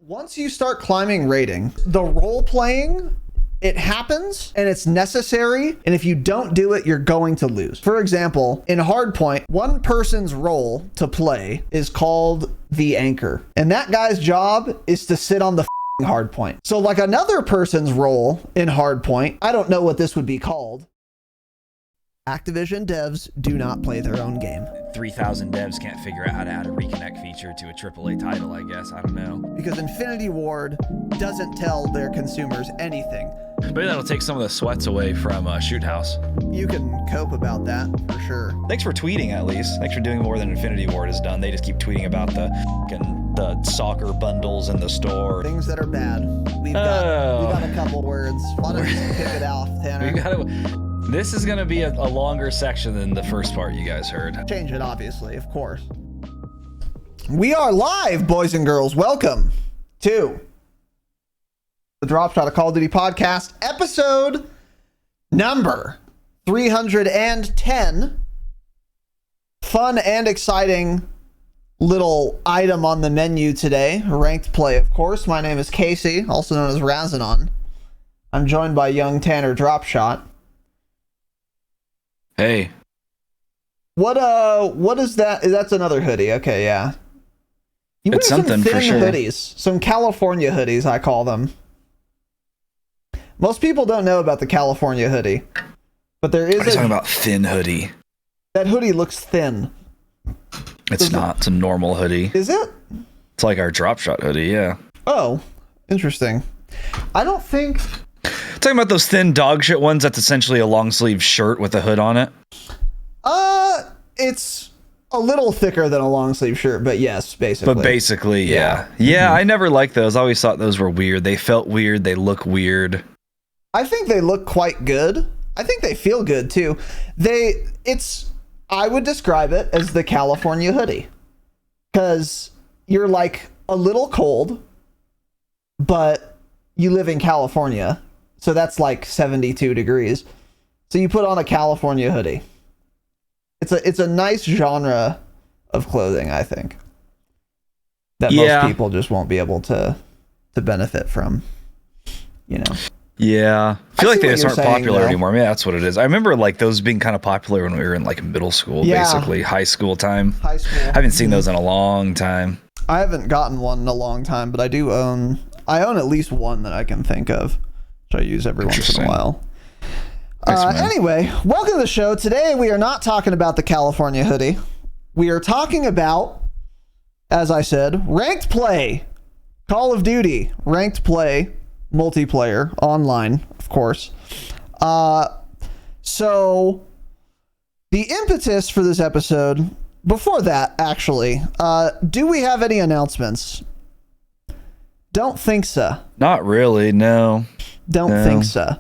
Once you start climbing rating, the role playing, it happens and it's necessary. And if you don't do it, you're going to lose. For example, in Hardpoint, one person's role to play is called the anchor. And that guy's job is to sit on the hardpoint. So like another person's role in Hardpoint, I don't know what this would be called. Activision devs do not play their own game. 3,000 devs can't figure out how to add a reconnect feature to a AAA title, I guess. I don't know. Because Infinity Ward doesn't tell their consumers anything. Maybe that'll take some of the sweats away from Shoot House. You can cope about that for sure. Thanks for tweeting, at least. Thanks for doing more than Infinity Ward has done. They just keep tweeting about the soccer bundles in the store. Things that are bad. We got a couple words. Why don't you kick it off, Tanner? This is going to be a longer section than the first part you guys heard. Change it, obviously, of course. We are live, boys and girls. Welcome to the Dropshot, a Call of Duty podcast, episode number 310. Fun and exciting little item on the menu today. Ranked play, of course. My name is Casey, also known as Razinon. I'm joined by young Tanner Dropshot. Hey. What is that? That's another hoodie. Okay, yeah. You wear it's something some thin for sure. hoodies. Some California hoodies, I call them. Most people don't know about the California hoodie. But there is talking about thin hoodie. That hoodie looks thin. It's not. It's a normal hoodie. Is it? It's like our Dropshot hoodie, yeah. Oh, interesting. I don't think... Talking about those thin dog shit ones that's essentially a long sleeve shirt with a hood on it? It's a little thicker than a long sleeve shirt, but yes, basically. But basically, yeah. Yeah, I never liked those. I always thought those were weird. They felt weird. They look weird. I think they look quite good. I think they feel good too. I would describe it as the California hoodie. Because you're like a little cold, but you live in California. So that's like 72 degrees. So you put on a California hoodie. It's a nice genre of clothing, I think, that most people just won't be able to benefit from, you know. Yeah. I feel like they just aren't popular anymore. Yeah, that's what it is. I remember like those being kind of popular when we were in like middle school, basically high school time. High school. I haven't seen those in a long time. I haven't gotten one in a long time, but I own at least one that I can think of, which I use every once in a while. Anyway, welcome to the show. Today we are not talking about the California hoodie. We are talking about, as I said, ranked play. Call of Duty, ranked play, multiplayer, online, of course. So the impetus for this episode, before that, actually, do we have any announcements? Don't think so. Not really, no. Don't think so.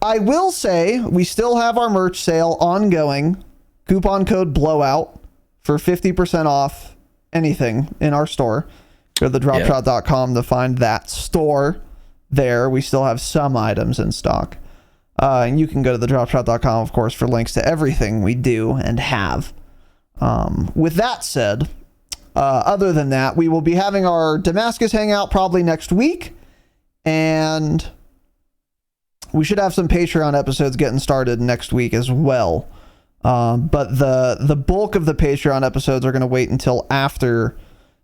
I will say we still have our merch sale ongoing. Coupon code blowout for 50% off anything in our store. Go to thedropshot.com to find that store there. We still have some items in stock. And you can go to thedropshot.com, of course, for links to everything we do and have. With that said, other than that, we will be having our Damascus hangout probably next week. And we should have some Patreon episodes getting started next week as well. But the bulk of the Patreon episodes are going to wait until after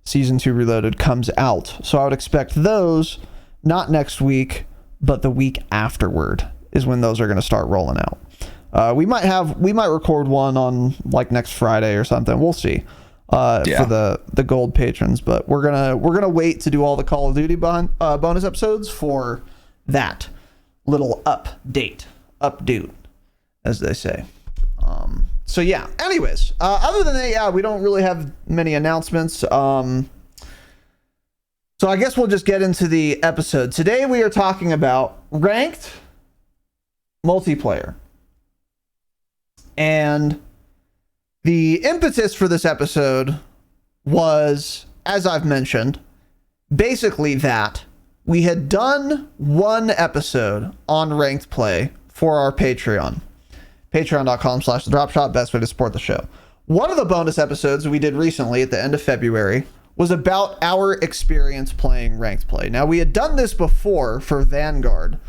Season 2 Reloaded comes out. So I would expect those not next week, but the week afterward is when those are going to start rolling out. We might record one on like next Friday or something. We'll see. For the gold patrons, but we're gonna wait to do all the Call of Duty bonus episodes for that little update, as they say. So yeah. Anyways, other than that, we don't really have many announcements. So I guess we'll just get into the episode. Today we are talking about ranked multiplayer, and the impetus for this episode was, as I've mentioned, basically that we had done one episode on ranked play for our Patreon. Patreon.com/thedropshot, best way to support the show. One of the bonus episodes we did recently at the end of February was about our experience playing ranked play. Now, we had done this before for Vanguard,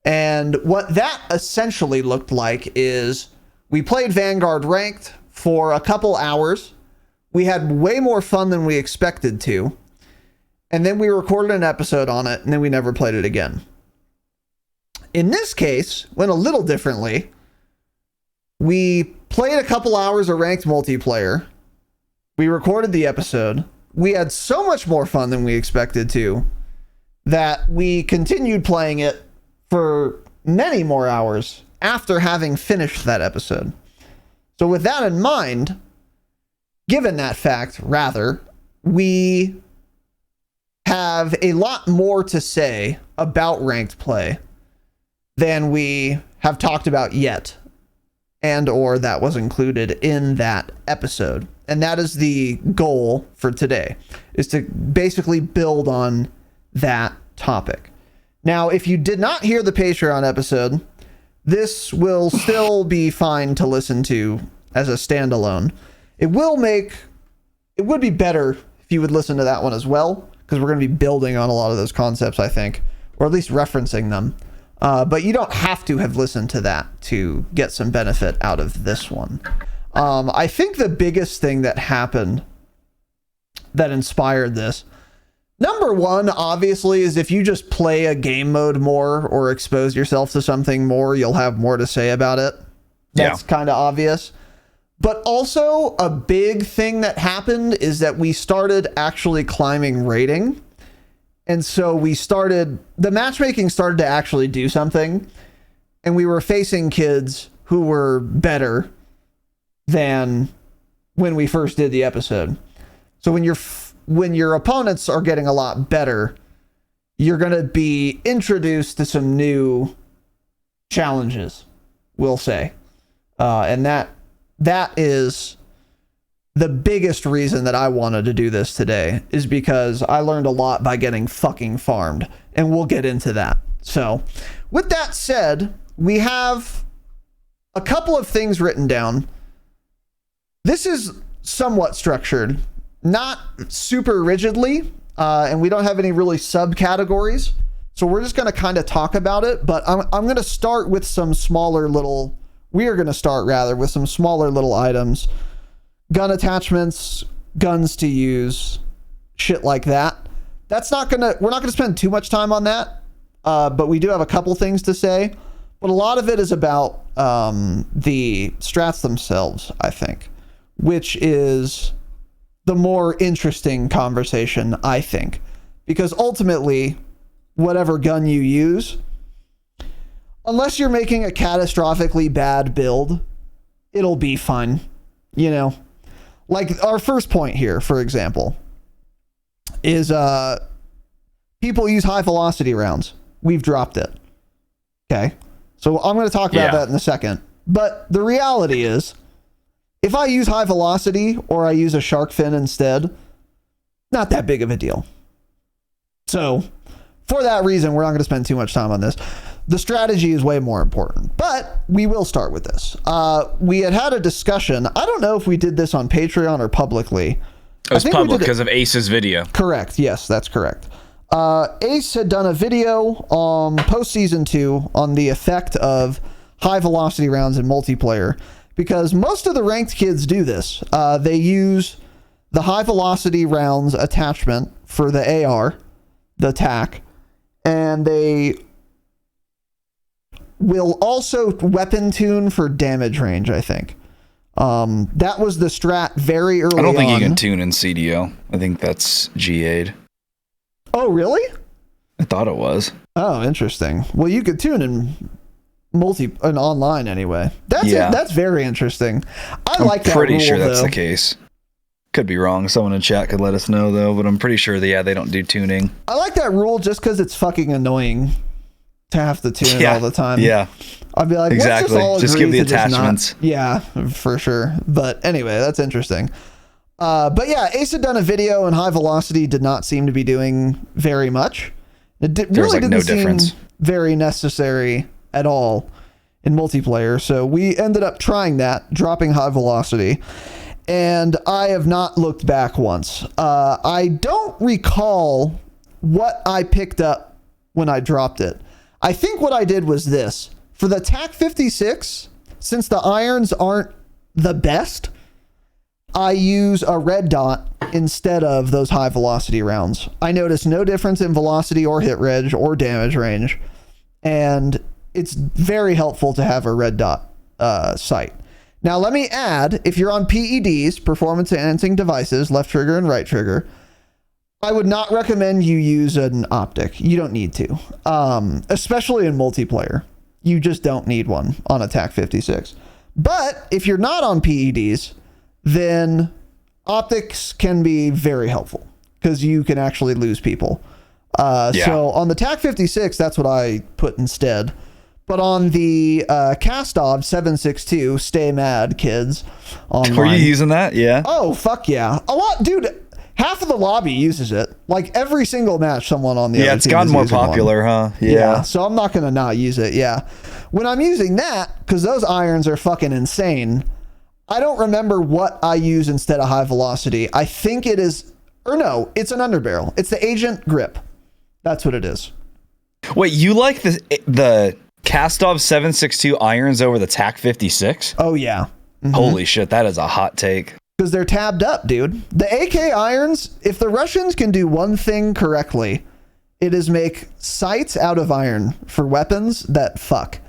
and what that essentially looked like is we played Vanguard ranked for a couple hours. We had way more fun than we expected to, and then we recorded an episode on it, and then we never played it again. In this case, went a little differently. We played a couple hours of ranked multiplayer. We recorded the episode. We had so much more fun than we expected to that we continued playing it for many more hours after having finished that episode. So with that in mind, given that fact, rather, we have a lot more to say about ranked play than we have talked about yet, and or that was included in that episode. And that is the goal for today, is to basically build on that topic. Now, if you did not hear the Patreon episode, this will still be fine to listen to as a standalone. It would be better if you would listen to that one as well, because we're going to be building on a lot of those concepts, I think, or at least referencing them. But you don't have to have listened to that to get some benefit out of this one. I think the biggest thing that happened that inspired this, number one, obviously, is if you just play a game mode more or expose yourself to something more, you'll have more to say about it. That's kind of obvious. But also, a big thing that happened is that we started actually climbing rating. And so the matchmaking started to actually do something. And we were facing kids who were better than when we first did the episode. So when your opponents are getting a lot better, you're going to be introduced to some new challenges, we'll say. And that is the biggest reason that I wanted to do this today, is because I learned a lot by getting fucking farmed, and we'll get into that. So with that said, we have a couple of things written down. This is somewhat structured, not super rigidly, and we don't have any really subcategories. So we're just going to kind of talk about it, but I'm going to start with some smaller little, with some smaller little items. Gun attachments, guns to use, shit like that. We're not going to spend too much time on that, but we do have a couple things to say. But a lot of it is about the strats themselves, I think, which is the more interesting conversation, I think. Because ultimately, whatever gun you use, unless you're making a catastrophically bad build, it'll be fine, you know? Like our first point here, for example, is people use high velocity rounds. We've dropped it. Okay. So I'm going to talk about that in a second. But the reality is, if I use high velocity or I use a shark fin instead, not that big of a deal. So for that reason, we're not going to spend too much time on this. The strategy is way more important, but we will start with this. We had a discussion. I don't know if we did this on Patreon or publicly. It was public because of Ace's video. Correct. Yes, that's correct. Ace had done a video post season 2 on the effect of high velocity rounds in multiplayer, because most of the ranked kids do this. They use the high velocity rounds attachment for the AR, the TAC, and they will also weapon tune for damage range, I think. That was the strat very early on. I don't think you can tune in CDO. I think that's GA'd. Oh, really? I thought it was. Oh, interesting. Well, you could tune in online anyway. That's very interesting. I'm like that pretty rule, sure that's though. the case. Could be wrong. Someone in chat could let us know, though, but I'm pretty sure that, they don't do tuning. I like that rule just because it's fucking annoying to have to tune it all the time. Yeah. I'd be like, exactly. Just give the attachments. Yeah, for sure. But anyway, that's interesting. But yeah, Ace had done a video, and high velocity did not seem to be doing very much. It really didn't seem very necessary at all in multiplayer. So we ended up trying that, dropping high velocity. and I have not looked back once. I don't recall what I picked up when I dropped it. I think what I did was this. For the TAC 56, since the irons aren't the best, I use a red dot instead of those high velocity rounds. I noticed no difference in velocity or hit range or damage range, and it's very helpful to have a red dot sight. Now let me add, if you're on PEDs, performance enhancing devices, left trigger and right trigger, I would not recommend you use an optic. You don't need to, especially in multiplayer. You just don't need one on a TAC 56. But if you're not on PEDs, then optics can be very helpful because you can actually lose people. So on the TAC 56, that's what I put instead. But on the Kastov 762, stay mad, kids. Online. Were you using that? Yeah. Oh, fuck yeah. A lot, dude. Half of the lobby uses it. Like every single match, someone on the other it's gotten more popular, huh? Yeah. So I'm not going to not use it. Yeah. When I'm using that, because those irons are fucking insane, I don't remember what I use instead of high velocity. I think it is, or no, it's an underbarrel. It's the Agent Grip. That's what it is. Wait, you like the Kastov 762 irons over the TAC 56? Oh, yeah. Mm-hmm. Holy shit, that is a hot take. Because they're tabbed up, dude. The AK irons, if the Russians can do one thing correctly, it is make sights out of iron for weapons that fuck.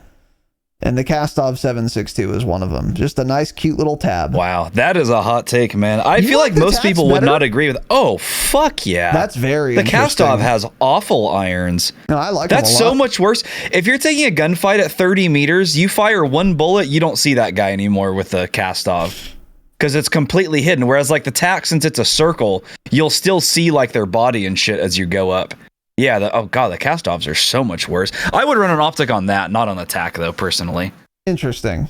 And the Kastov 762 is one of them. Just a nice, cute little tab. Wow, that is a hot take, man. I feel like most people would not agree with. Oh, fuck yeah. That's very The Kastov has awful irons. No, I like them a lot. That's so much worse. If you're taking a gunfight at 30 meters, you fire one bullet, you don't see that guy anymore with the Kastov. Because it's completely hidden. Whereas like the TAC, since it's a circle, you'll still see like their body and shit as you go up. Yeah, oh god, the Kastovs are so much worse. I would run an optic on that, not on the TAC though, personally. Interesting.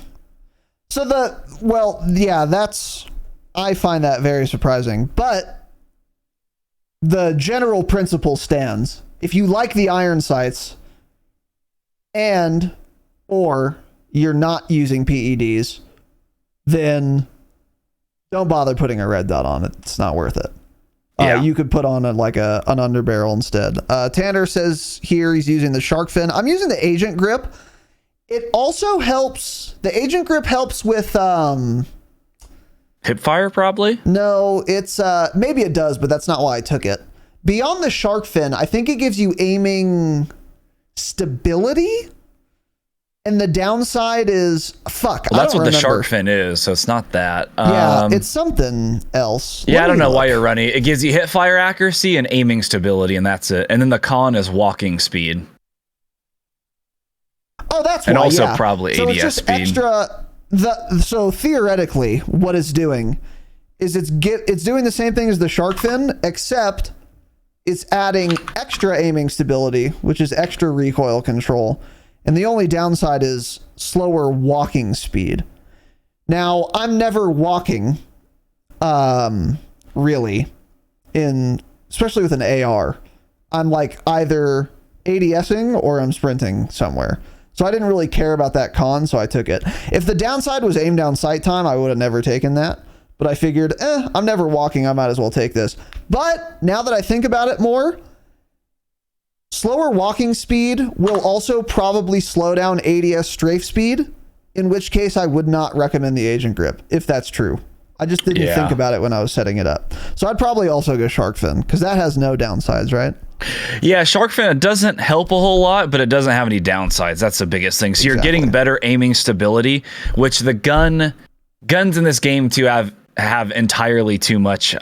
So I find that very surprising. But the general principle stands. If you like the iron sights or you're not using PEDs, then don't bother putting a red dot on it. It's not worth it. You could put on an underbarrel instead. Tanner says here he's using the shark fin. I'm using the Agent Grip. It also helps. The Agent Grip helps with hip fire, probably. No, it's maybe it does, but that's not why I took it. Beyond the shark fin, I think it gives you aiming stability. And the downside is fuck. Well, that's what the shark fin is, so it's not that. Yeah, it's something else. Yeah, I don't know why you're running. It gives you hit fire accuracy and aiming stability, and that's it. And then the con is walking speed. Oh, that's and why. Also yeah. probably so ADS it's just speed. Extra. So theoretically, what it's doing is it's doing the same thing as the shark fin, except it's adding extra aiming stability, which is extra recoil control. And the only downside is slower walking speed. Now, I'm never walking, really, especially with an AR. I'm like either ADSing or I'm sprinting somewhere. So I didn't really care about that con, so I took it. If the downside was aim down sight time, I would have never taken that. But I figured, I'm never walking, I might as well take this. But now that I think about it more, slower walking speed will also probably slow down ADS strafe speed, in which case I would not recommend the Agent Grip, if that's true. I just didn't think about it when I was setting it up. So I'd probably also go shark fin, because that has no downsides, right? Yeah, shark fin, it doesn't help a whole lot, but it doesn't have any downsides. That's the biggest thing. So you're getting better aiming stability, which the guns in this game too have entirely too much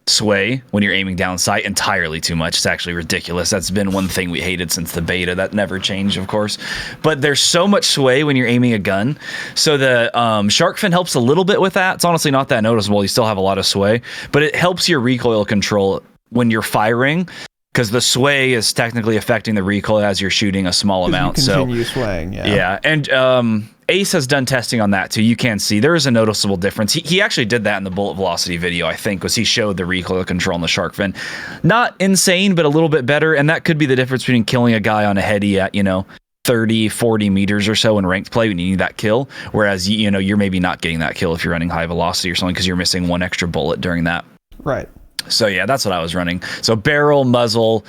sway when you're aiming down sight, entirely too much. It's actually ridiculous. That's been one thing we hated since the beta. That never changed, of course, but there's so much sway when you're aiming a gun. So the shark fin helps a little bit with that. It's honestly not that noticeable. You still have a lot of sway, but it helps your recoil control when you're firing, because the sway is technically affecting the recoil as you're shooting a small amount. You continue swaying. Yeah. And Ace has done testing on that too. You can see there is a noticeable difference. He actually did that in the bullet velocity video, I think, was he showed the recoil control on the shark fin. Not insane, but a little bit better. And that could be the difference between killing a guy on a heady at, 30, 40 meters or so in ranked play when you need that kill. Whereas, you know, you're maybe not getting that kill if you're running high velocity or something because you're missing one extra bullet during that. Right. So yeah, that's what I was running. So barrel, muzzle,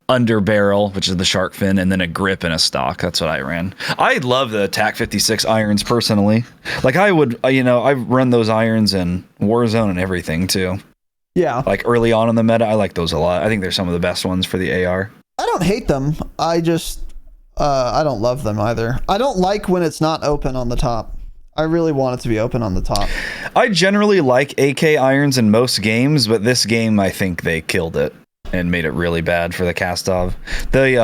under barrel, which is the shark fin, and then a grip and a stock. That's what I ran. I love the TAC 56 irons personally. Like I would, you know, I run those irons in Warzone and everything too. Yeah. Like early on in the meta, I like those a lot. I think they're some of the best ones for the AR. I don't hate them. I just, I don't love them either. I don't like when it's not open on the top. I really want it to be open on the top. I generally like AK irons in most games, but this game, I think they killed it and made it really bad for the Kastov. The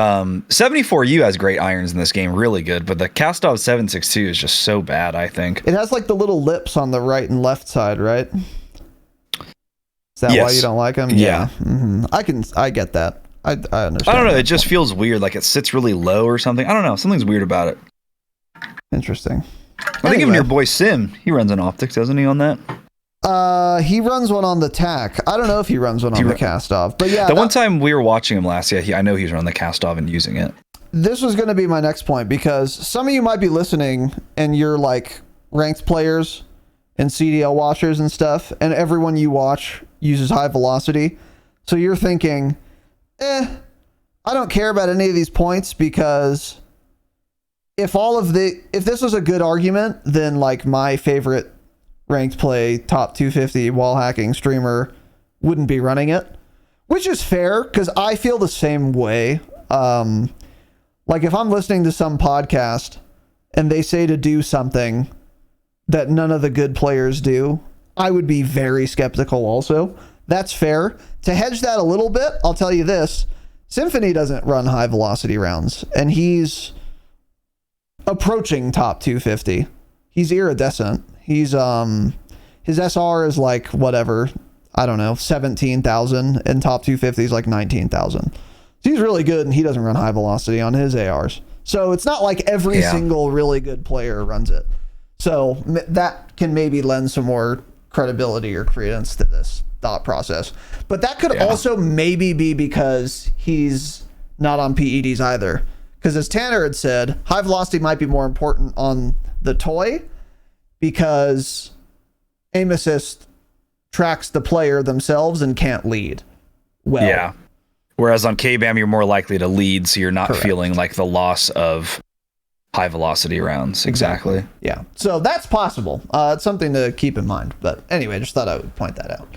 74U has great irons in this game, really good, but the Kastov 762 is just so bad, I think. It has like the little lips on the right and left side, right? Is that why you don't like them? Yeah. Mm-hmm. I get that. I understand. I don't know. It just feels weird. Like it sits really low or something. I don't know. Something's weird about it. Interesting. I think even your boy Sim, he runs an optics, doesn't he, on that? He runs one on the TAC. I don't know if he runs one on the Kastov, but yeah. The one time we were watching him last, I know he's running the Kastov and using it. This was going to be my next point because some of you might be listening and you're like ranked players and CDL watchers and stuff, and everyone you watch uses high velocity. So you're thinking, I don't care about any of these points because if this was a good argument, then like my favorite ranked play top 250 wall hacking streamer wouldn't be running it, which is fair because I feel the same way. Like if I'm listening to some podcast and they say to do something that none of the good players do, I would be very skeptical also. That's fair. To hedge that a little bit, I'll tell you this. Symphony doesn't run high velocity rounds, and he's approaching top 250. He's iridescent. He's his SR is like whatever, I don't know, 17,000, and top 250 is like 19,000. So he's really good, and he doesn't run high velocity on his ARs. So it's not like every single really good player runs it. So that can maybe lend some more credibility or credence to this thought process. But that could also maybe be because he's not on PEDs either. Because as Tanner had said, high velocity might be more important on the toy because aim assist tracks the player themselves and can't lead well. Yeah. Whereas on KBAM, you're more likely to lead, so you're not feeling like the loss of high velocity rounds. Exactly. Yeah. So that's possible. It's something to keep in mind. But anyway, just thought I would point that out.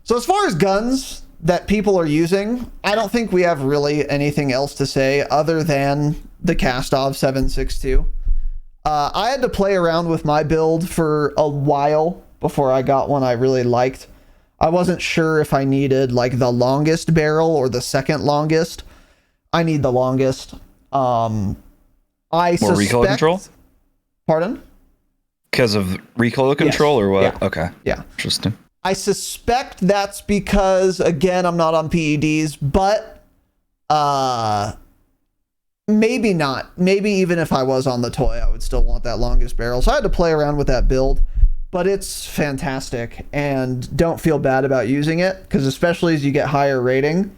So as far as guns that people are using, I don't think we have really anything else to say other than the Kastov 762. I had to play around with my build for a while before I got one I really liked. I wasn't sure if I needed like the longest barrel or the second longest. I need the longest. More recoil control? Pardon? Because of recoil control or what? Yeah. Okay. Yeah. Interesting. I suspect that's because, again, I'm not on PEDs, but maybe not. Maybe even if I was on the toy, I would still want that longest barrel. So I had to play around with that build, but it's fantastic, and don't feel bad about using it, because especially as you get higher rating,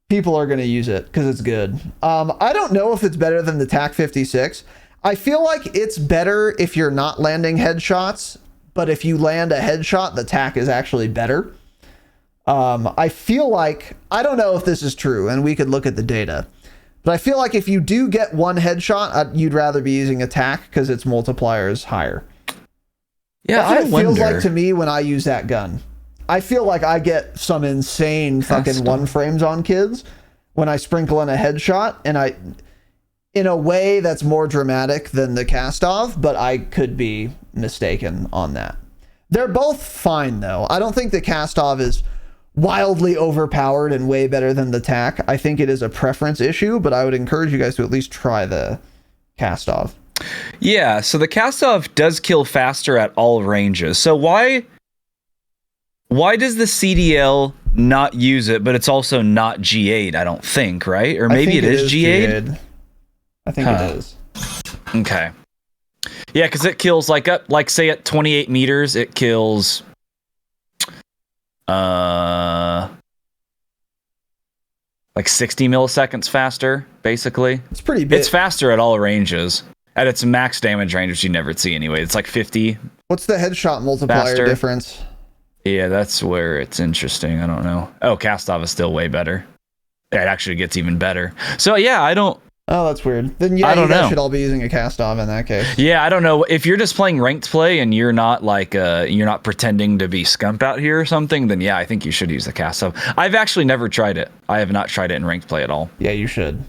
people are going to use it because it's good. I don't know if it's better than the TAC 56. I feel like it's better if you're not landing headshots, but if you land a headshot, the TAC is actually better. I feel like, I don't know if this is true, and we could look at the data, but I feel like if you do get one headshot, you'd rather be using a TAC because its multiplier is higher. Yeah, That's what it feels like to me when I use that gun. I feel like I get some insane fucking one frames on kids when I sprinkle in a headshot, and in a way that's more dramatic than the Kastov, but I could be mistaken on that. They're both fine though. I don't think the Kastov is wildly overpowered and way better than the TAC. I think it is a preference issue, but I would encourage you guys to at least try the Kastov. Yeah, so the Kastov does kill faster at all ranges. So why does the CDL not use it, but it's also not G8, I don't think, right? Or maybe it is G8? I think it is. Okay. Yeah, because it kills like say at 28 meters, it kills like 60 milliseconds faster, basically. It's pretty big. It's faster at all ranges. At its max damage range, which you never see anyway. It's like 50. What's the headshot multiplier faster. difference? Yeah, that's where it's interesting. I don't know. Oh, cast off is still way better. Yeah, it actually gets even better. So yeah, I don't. Oh, that's weird. Then yeah, I don't you guys know. should all be using a cast off in that case. Yeah, I don't know. If you're just playing ranked play and you're not like you're not pretending to be scump out here or something, then yeah, I think you should use the cast off. I've actually never tried it. I have not tried it in ranked play at all. Yeah, you should.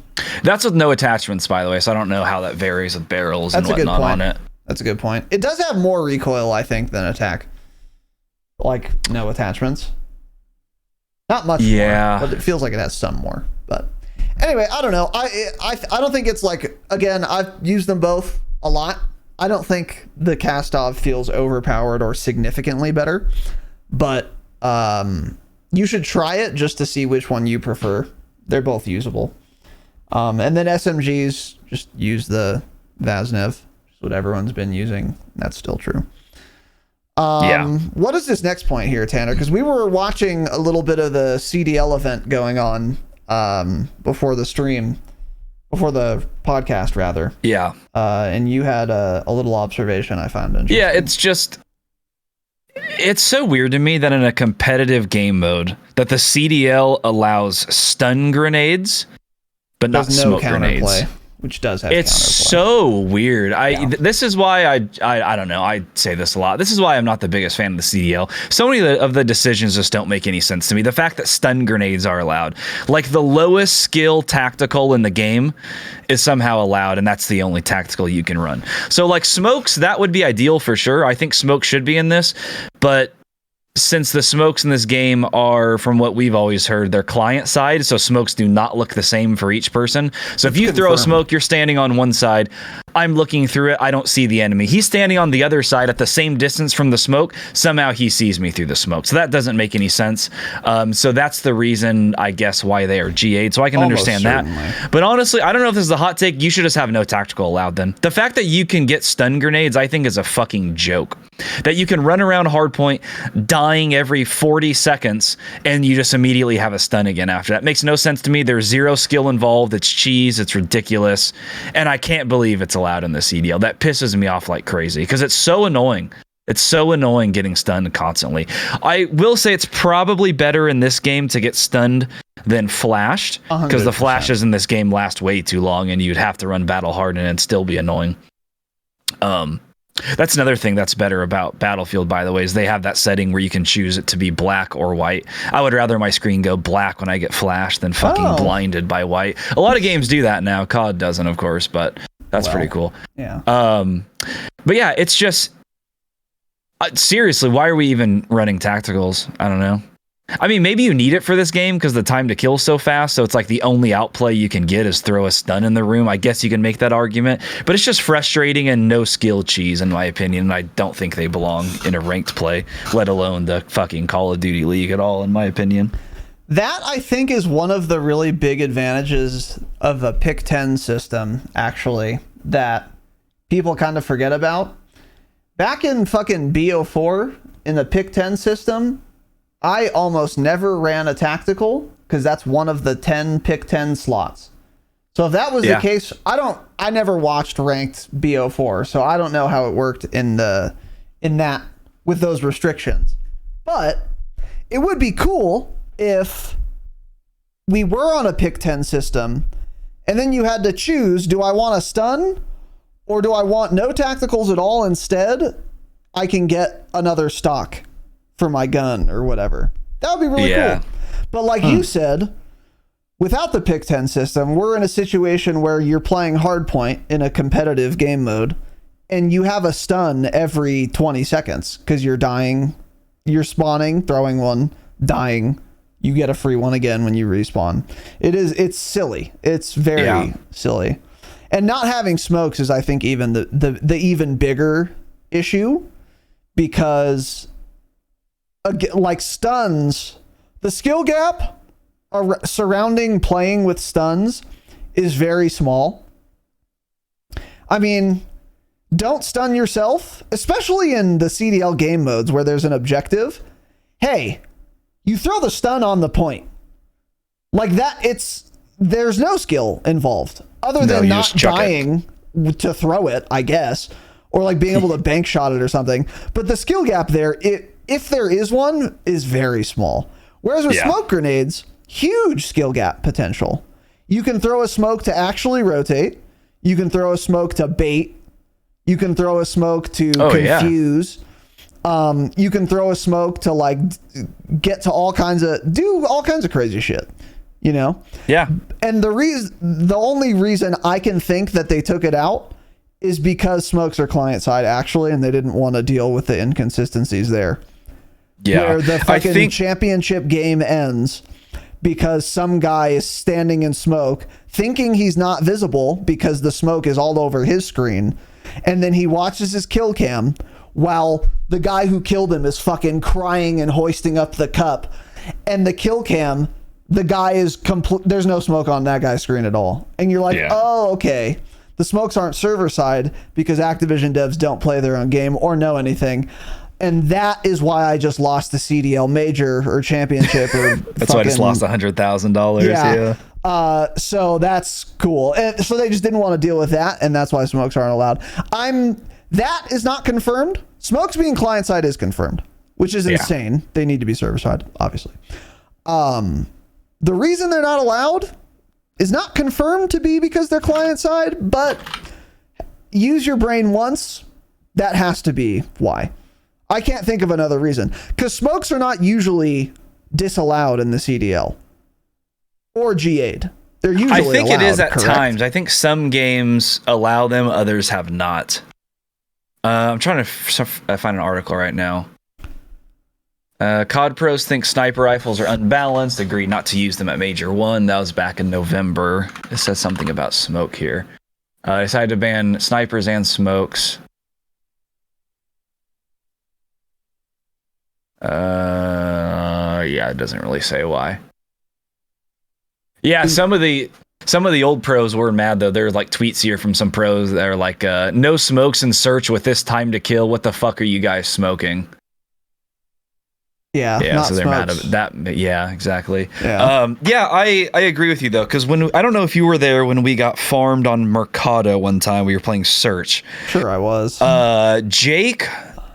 That's with no attachments, by the way, so I don't know how that varies with barrels and whatnot on it. That's a good point. It does have more recoil, I think, than attack. Like, no attachments. Not much more, but it feels like it has some more. But anyway, I don't know. I don't think it's like, again, I've used them both a lot. I don't think the cast-off feels overpowered or significantly better. But you should try it just to see which one you prefer. They're both usable. And then SMGs, just use the Vaznev. Just what everyone's been using. That's still true. What is this next point here, Tanner? Because we were watching a little bit of the CDL event going on before the stream, before the podcast, rather. Yeah. And you had a little observation I found interesting. Yeah, it's so weird to me that in a competitive game mode that the CDL allows stun grenades, but not smoke grenades. Which does have it's counterplay. So weird. This is why I don't know. I say this a lot. This is why I'm not the biggest fan of the CDL. So many of the decisions just don't make any sense to me. The fact that stun grenades are allowed, like the lowest skill tactical in the game, is somehow allowed, and that's the only tactical you can run. So like smokes, that would be ideal for sure. I think smoke should be in this, but since the smokes in this game are, from what we've always heard, they're client side, so smokes do not look the same for each person. So if you throw a smoke, you're standing on one side. I'm looking through it. I don't see the enemy. He's standing on the other side at the same distance from the smoke. Somehow he sees me through the smoke. So that doesn't make any sense. So that's the reason, I guess, why they are G8'd. So I can understand that. But honestly, I don't know if this is a hot take. You should just have no tactical allowed then. The fact that you can get stun grenades, I think, is a fucking joke. That you can run around hardpoint, dying every 40 seconds, and you just immediately have a stun again after that. Makes no sense to me. There's zero skill involved. It's cheese. It's ridiculous. And I can't believe it's allowed in the CDL. That pisses me off like crazy because it's so annoying. It's so annoying getting stunned constantly. I will say it's probably better in this game to get stunned than flashed, because the flashes in this game last way too long and you'd have to run battle hard and it'd still be annoying. That's another thing that's better about Battlefield, by the way, is they have that setting where you can choose it to be black or white. I would rather my screen go black when I get flashed than fucking blinded by white. A lot of games do that now. COD doesn't, of course, but that's pretty cool. Yeah. But yeah, it's just seriously, why are we even running tacticals? I don't know. I mean, maybe you need it for this game because the time to kill is so fast, so it's like the only outplay you can get is throw a stun in the room. I guess you can make that argument, but it's just frustrating and no skill cheese, in my opinion. I don't think they belong in a ranked play, let alone the fucking Call of Duty League at all, in my opinion. That, I think, is one of the really big advantages of the Pick 10 system, actually, that people kind of forget about. Back in fucking BO4, in the Pick 10 system, I almost never ran a tactical because that's one of the 10 Pick 10 slots. So if that was the case, I never watched ranked BO4, so I don't know how it worked in that with those restrictions. But it would be cool if we were on a Pick 10 system and then you had to choose, do I want a stun or do I want no tacticals at all? Instead, I can get another stock for my gun or whatever. That would be really cool. But like you said, without the Pick 10 system, we're in a situation where you're playing hardpoint in a competitive game mode and you have a stun every 20 seconds because you're dying, you're spawning, throwing one, dying, you get a free one again when you respawn. It's silly. It's very silly. And not having smokes is, I think, even the even bigger issue, because like stuns, the skill gap surrounding playing with stuns is very small. I mean, don't stun yourself, especially in the CDL game modes where there's an objective. Hey, you throw the stun on the point. Like that, there's no skill involved other than not dying to throw it, I guess, or like being able to bank shot it or something. But the skill gap there, if there is one, is very small. Whereas with smoke grenades, huge skill gap potential. You can throw a smoke to actually rotate. You can throw a smoke to bait. You can throw a smoke to confuse. You can throw a smoke to like get to do all kinds of crazy shit, you know? Yeah. And the only reason I can think that they took it out is because smokes are client side actually, and they didn't want to deal with the inconsistencies there. Yeah. Where the fucking championship game ends because some guy is standing in smoke thinking he's not visible because the smoke is all over his screen. And then he watches his kill cam while the guy who killed him is fucking crying and hoisting up the cup. And the kill cam, the guy is there's no smoke on that guy's screen at all. And you're like, oh, okay. The smokes aren't server side because Activision devs don't play their own game or know anything. And that is why I just lost the CDL major or championship. Or that's why I just lost $100,000. Yeah. So that's cool. And so they just didn't want to deal with that. And that's why smokes aren't allowed. That is not confirmed. Smokes being client side is confirmed, which is insane. They need to be server side, obviously. The reason they're not allowed is not confirmed to be because they're client side, but use your brain once. That has to be why. I can't think of another reason, because smokes are not usually disallowed in the CDL or GA'd. They're usually I think allowed, it is at correct? times. I think some games allow them, others have not. I'm trying to find an article right now. COD pros think sniper rifles are unbalanced, agree not to use them at Major 1. That was back in November. It says something about smoke here. Decided to ban snipers and smokes. It doesn't really say why. Yeah, some of the old pros were mad though. There are like tweets here from some pros that are like, no smokes in search with this time to kill. What the fuck are you guys smoking? Yeah, so they're mad at that. Yeah, exactly. Yeah, I agree with you though, because I don't know if you were there when we got farmed on Mercado one time. We were playing Search. Sure, I was. Jake,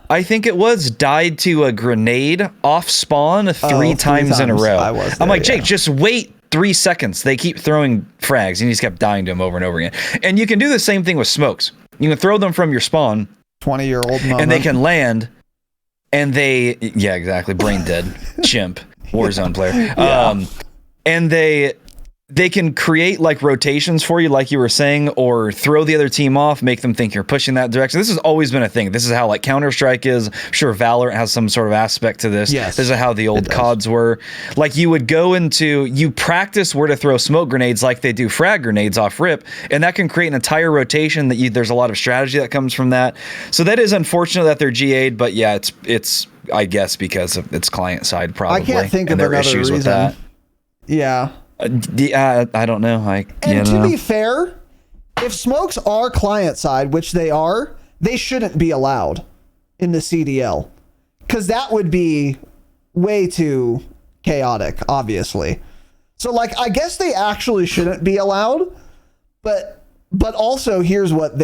I think it was, died to a grenade off spawn three times in a row. I'm like, Jake, just wait 3 seconds. They keep throwing frags, and he just kept dying to him over and over again. And you can do the same thing with smokes. You can throw them from your spawn, 20-year-old moment, and they can land. And exactly, brain dead, chimp, Warzone player. And they can create like rotations for you, like you were saying, or throw the other team off, make them think you're pushing that direction. This has always been a thing. This is how like Counter-Strike is. I'm sure Valorant has some sort of aspect to this. Yes, this is how the old CODs were. Like you would you practice where to throw smoke grenades like they do frag grenades off rip, and that can create an entire rotation there's a lot of strategy that comes from that. So that is unfortunate that they're GA'd, but yeah, it's I guess because of its client side probably. I can't think of another issues reason. With that. Yeah. I don't know. To be fair, if smokes are client side, which they are, they shouldn't be allowed in the CDL, because that would be way too chaotic, obviously. So like, I guess they actually shouldn't be allowed, but also here's what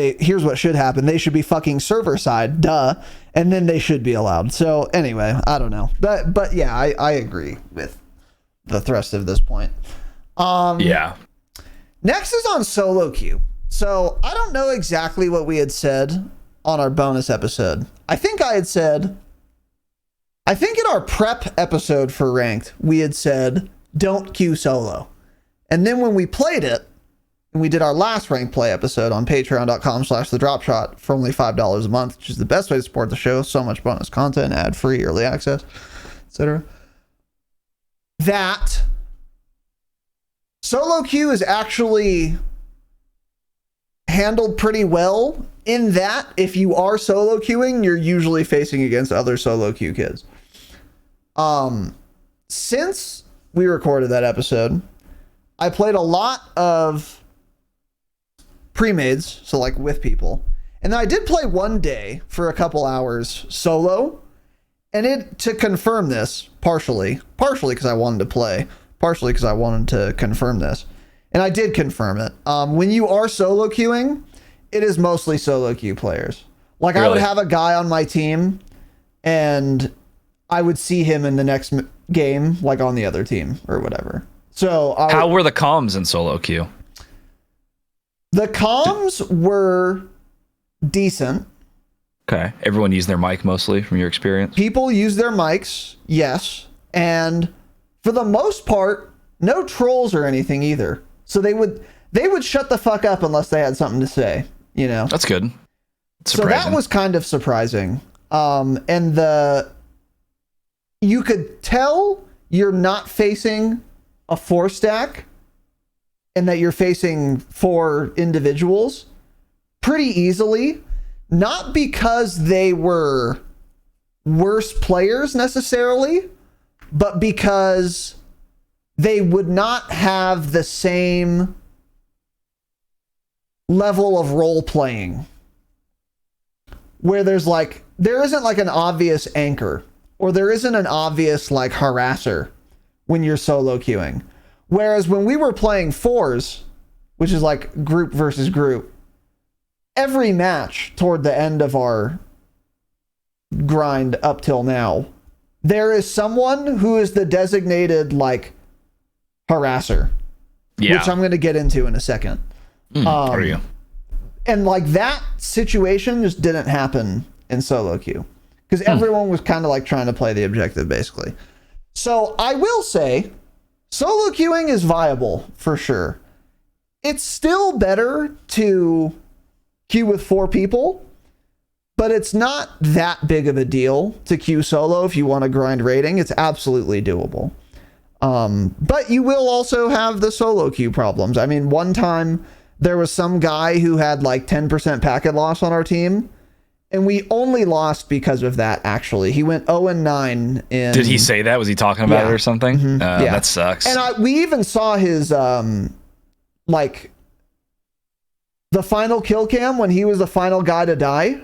should happen. They should be fucking server side, duh, and then they should be allowed. So anyway, I don't know, but yeah, I agree with the thrust of this point. Next is on solo queue. So I don't know exactly what we had said on our bonus episode. I think in our prep episode for ranked, we had said, don't queue solo. And then when we played it, and we did our last rank play episode on patreon.com/thedropshot for only $5 a month, which is the best way to support the show. So much bonus content, ad-free, early access, etc. That solo queue is actually handled pretty well, in that if you are solo queuing, you're usually facing against other solo queue kids. Since we recorded that episode, I played a lot of pre-mades, so like with people, and then I did play one day for a couple hours solo, and to confirm this partially because I wanted to play, partially because I wanted to confirm this. And I did confirm it. When you are solo queuing, it is mostly solo queue players. Like, really? I would have a guy on my team, and I would see him in the next game, like on the other team or whatever. So how were the comms in solo queue? The comms were decent. Okay. Everyone used their mic mostly from your experience? People use their mics, yes. And for the most part, no trolls or anything either. So they would shut the fuck up unless they had something to say, you know? That's good. So that was kind of surprising. And you could tell you're not facing a 4-stack and that you're facing 4 individuals pretty easily. Not because they were worse players necessarily, but because they would not have the same level of role playing. Where there isn't like an obvious anchor, or there isn't an obvious like harasser when you're solo queuing. Whereas when we were playing 4s, which is like group versus group, every match toward the end of our grind up till now, there is someone who is the designated like harasser, which I'm going to get into in a second. Are you? And like that situation just didn't happen in solo queue because everyone was kind of like trying to play the objective basically. So I will say solo queuing is viable for sure. It's still better to queue with 4 people, but it's not that big of a deal to queue solo if you want to grind rating. It's absolutely doable. But you will also have the solo queue problems. I mean, one time there was some guy who had like 10% packet loss on our team, and we only lost because of that, actually. He went 0-9 in... Did he say that? Was he talking about it or something? Mm-hmm. That sucks. And we even saw his, like, the final kill cam when he was the final guy to die.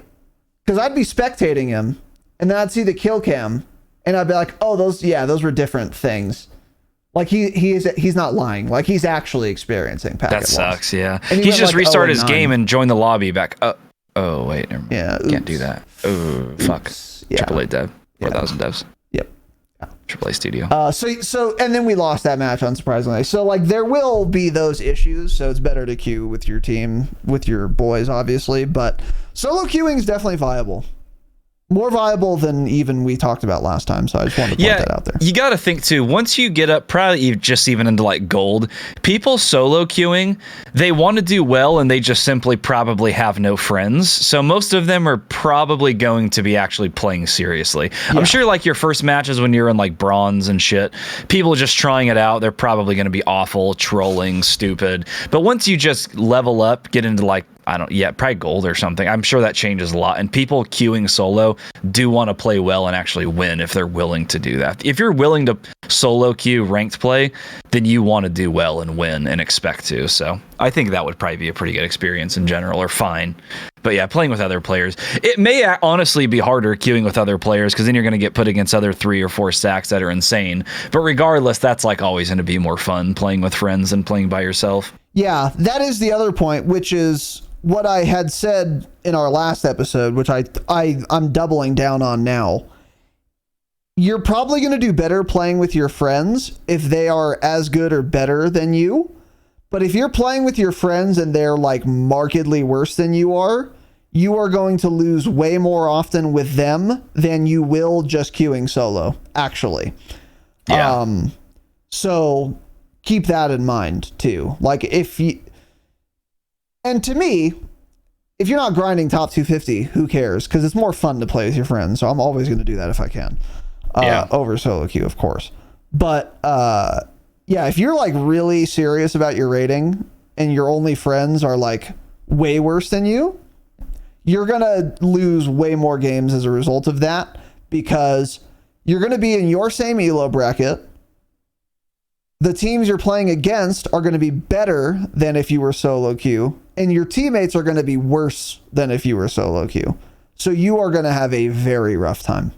Because I'd be spectating him, and then I'd see the kill cam, and I'd be like, oh, those were different things. Like, he's not lying. Like, he's actually experiencing packet loss. That sucks, yeah. He's just restarted his game and joined the lobby back. Oh, wait. Never mind. Yeah, can't do that. Oh, fuck. Yeah. AAA dev. 4,000 devs. Yep. AAA studio. So, and then we lost that match, unsurprisingly. So, like, there will be those issues, so it's better to queue with your team, with your boys, obviously. But solo queuing is definitely viable. More viable than even we talked about last time, so I just wanted to point that out there. You got to think too, once you get up probably just even into like gold, people solo queuing, they want to do well and they just simply probably have no friends. So most of them are probably going to be actually playing seriously. Yeah. I'm sure like your first matches when you're in like bronze and shit, people are just trying it out. They're probably going to be awful, trolling, stupid. But once you just level up, get into like, probably gold or something. I'm sure that changes a lot. And people queuing solo do want to play well and actually win if they're willing to do that. If you're willing to solo queue ranked play, then you want to do well and win and expect to. So I think that would probably be a pretty good experience in general, or fine. But yeah, playing with other players, it may honestly be harder queuing with other players because then you're going to get put against other 3 or 4 stacks that are insane. But regardless, that's like always going to be more fun playing with friends than playing by yourself. Yeah, that is the other point, which is what I had said in our last episode, which I'm doubling down on now. You're probably going to do better playing with your friends if they are as good or better than you. But if you're playing with your friends and they're like markedly worse than you are going to lose way more often with them than you will just queuing solo, actually. Yeah. So keep that in mind too. Like and to me, if you're not grinding top 250, who cares? Because it's more fun to play with your friends. So I'm always going to do that if I can. Over solo queue, of course. But if you're like really serious about your rating and your only friends are like way worse than you, you're going to lose way more games as a result of that, because you're going to be in your same elo bracket. The teams you're playing against are going to be better than if you were solo queue, and your teammates are going to be worse than if you were solo queue. So you are going to have a very rough time.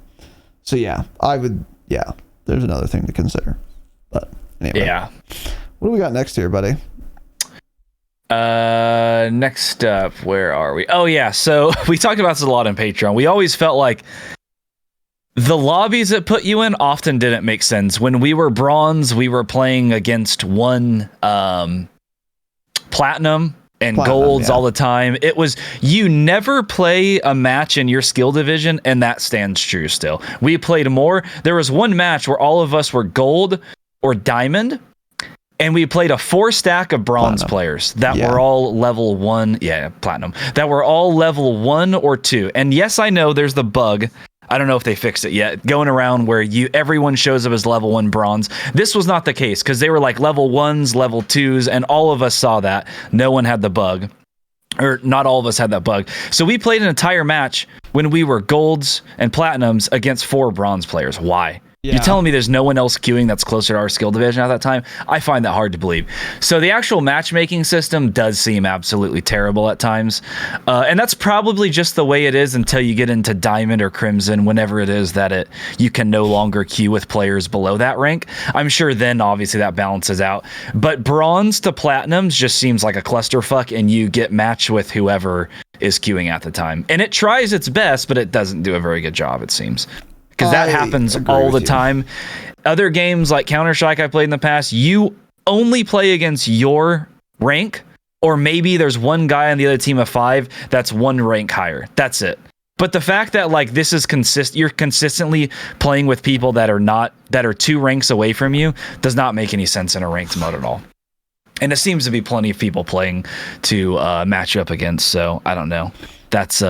So there's another thing to consider. But Anyway. Yeah. What do we got next here, buddy? Next up, where are we? Oh yeah, so we talked about this a lot on Patreon. We always felt like the lobbies it put you in often didn't make sense. When we were bronze, we were playing against one platinum and golds all the time. It was, you never play a match in your skill division, and that stands true still. We played more. There was one match where all of us were gold or diamond, and we played a 4-stack of bronze players that were all level 1. Yeah, platinum. That were all level 1 or 2. And yes, I know there's the bug. I don't know if they fixed it yet. Going around where everyone shows up as level 1 bronze. This was not the case because they were like level 1s, level 2s, and all of us saw that. No one had the bug. Or not all of us had that bug. So we played an entire match when we were golds and platinums against 4 bronze players. Why? Yeah. You're telling me there's no one else queuing that's closer to our skill division at that time? I find that hard to believe. So the actual matchmaking system does seem absolutely terrible at times. And that's probably just the way it is until you get into Diamond or Crimson, whenever it is that you can no longer queue with players below that rank. I'm sure then obviously that balances out. But Bronze to Platinums just seems like a clusterfuck, and you get matched with whoever is queuing at the time. And it tries its best, but it doesn't do a very good job, it seems. Because that happens all the time. Other games like Counter-Strike I played in the past, you only play against your rank, or maybe there's one guy on the other team of 5 that's one rank higher. That's it. But the fact that like this is you're consistently playing with people that are 2 ranks away from you does not make any sense in a ranked mode at all. And it seems to be plenty of people playing to match up against. So I don't know. That's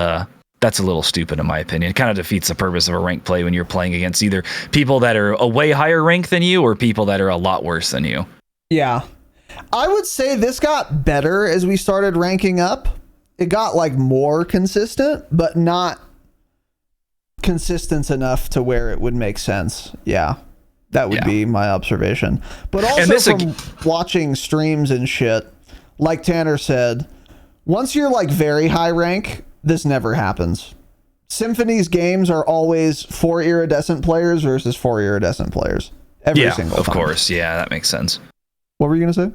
a little stupid in my opinion. It kind of defeats the purpose of a ranked play when you're playing against either people that are a way higher rank than you or people that are a lot worse than you. Yeah. I would say this got better as we started ranking up. It got like more consistent, but not consistent enough to where it would make sense. Yeah. That would be my observation. But also from watching streams and shit, like Tanner said, once you're like very high rank, this never happens. Symphony's games are always 4 iridescent players versus 4 iridescent players. Every single time. Of course. Yeah, that makes sense. What were you going to say?